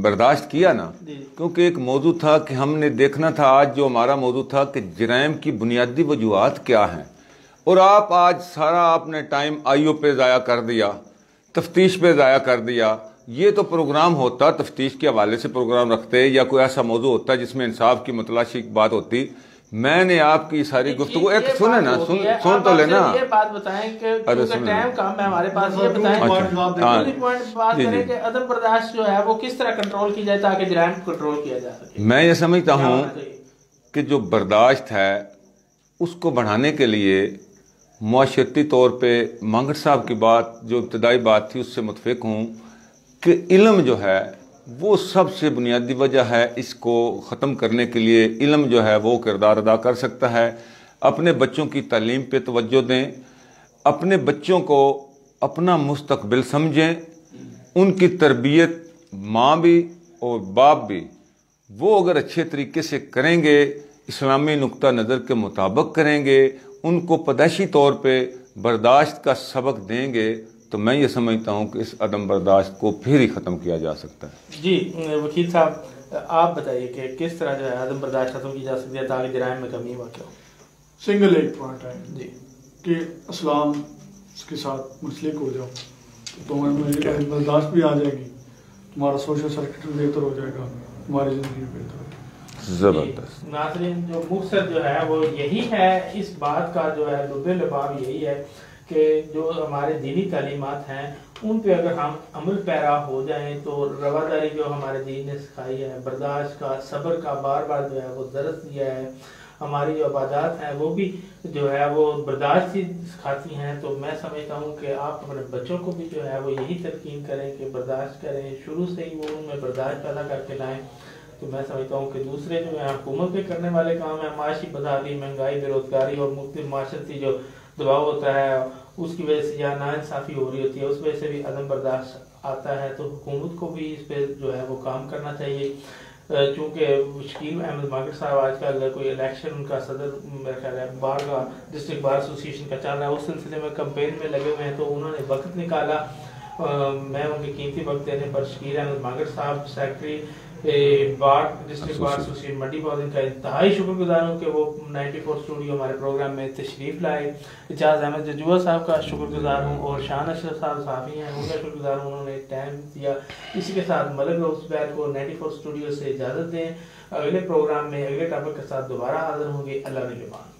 बर्दाश्त किया ना, क्योंकि एक मौजू था कि हमने देखना था, आज जो हमारा मौजू था कि जराइम की बुनियादी वजूहात क्या हैं, और आप आज सारा आपने टाइम आईओ पे ज़ाया कर दिया, तफ्तीश पे ज़ाया कर दिया। ये तो प्रोग्राम होता, तफ्तीश के हवाले से प्रोग्राम रखते, या कोई ऐसा मौजू होता जिसमें इंसाफ की मुतलाशी बात होती। मैंने आपकी सारी गुफ्तगू, एक सुने ना, सुन तो लेना। ये बात बताएं कि टाइम कम है हमारे पास, ये बताएं बात करें कि अदम बर्दाश्त जो है वो किस तरह कंट्रोल की जाए ताकि जराइम को कंट्रोल किया जा सके। मैं ये समझता हूँ कि जो बर्दाश्त है उसको बढ़ाने के लिए मुआशरती तौर पे मांगड़ साहब की बात, जो इब्तदाई बात थी, उससे मुतफिक हूँ कि इल्म जो है वो सबसे बुनियादी वजह है। इसको ख़त्म करने के लिए इल्म जो है वो किरदार अदा कर सकता है। अपने बच्चों की तालीम पे तवज्जो दें, अपने बच्चों को अपना मुस्तकबिल समझें, उनकी तरबियत माँ भी और बाप भी वो अगर अच्छे तरीके से करेंगे, इस्लामी नुक्ता नज़र के मुताबिक करेंगे, उनको पैदाइशी तौर पे बर्दाश्त का सबक देंगे, तो मैं ये समझता हूँ कि इस अदम बर्दाश्त को फिर ही ख़त्म किया जा सकता है। जी वकील साहब, आप बताइए कि किस तरह जो है अदम बर्दाश्त खत्म की जा सकती है ताकि जराइम में कमी वाक़ हो। सिंगल एक पॉइंट है जी कि इस्लाम के साथ मुंसलिक हो जाओ तो तुम्हारी बर्दाश्त भी आ जाएगी, तुम्हारा सोशल सर्किट भी बेहतर हो जाएगा, तुम्हारी ज़िंदगी भी बेहतर होगी। ज़बरदस्त। नाज़रीन, जो मकसद जो है वो यही है, इस बात का जो है लुबे लबाब यही है कि जो हमारे दीनी तालीमात हैं उन पे अगर हम अमल पैरा हो जाएं तो रवादारी जो हमारे दीन ने सिखाई है, बर्दाश्त का, सब्र का बार बार जो है वो दरस दिया है, हमारी जो इबादत हैं वो भी जो है वो बर्दाश्त ही सिखाती हैं। तो मैं समझता हूँ कि आप अपने बच्चों को भी जो है वो यही तलकीन करें कि बर्दाश्त करें, शुरू से ही वो उनमें बर्दाश्त पैदा करके लाएँ। तो मैं समझता हूँ कि दूसरे जो है हुकूमत पे करने वाले काम है, माशी बदहाली, महंगाई, बेरोजगारी और मुख्तलिफ माशरती जो दबाव होता है उसकी वजह से या नाइंसाफ़ी हो रही होती है, उस वजह से भी अदम बर्दाश्त आता है। तो हुकूमत को भी इस पे जो है वो काम करना चाहिए। चूँकि शकील अहमद मांगड़ साहब आजकल कोई इलेक्शन उनका सदर मेरा ख्याल है बार का डिस्ट्रिक्ट बार एसोसिएशन का चल रहा है, उस सिलसिले में कैंपेन में लगे हुए हैं, तो उन्होंने वक्त निकाला। मैं उनके कीमती वक्त देने पर शकील अहमद मांगड़ साहब सेक्रेटरी बार डिस्ट्रिक्ट बार एसोसिएशन मंडी पौध का इंतहाई शुक्रगुजार हूँ कि वो 94 स्टूडियो हमारे प्रोग्राम में तशरीफ़ लाए। इजाज़ अहमद जजुआ साहब का शुक्रगुजार हूँ और शान अशरफ साहब साफ़ी हैं, उनका शुक्रगुजार हूँ, उन्होंने टाइम दिया। इसी के साथ मलिक रऊफ़ ज़ुबैर को 94 स्टूडियो से इजाज़त दें। अगले प्रोग्राम में अगले टॉपिक के साथ दोबारा हाजिर होंगे। अल्लाह निगहबान।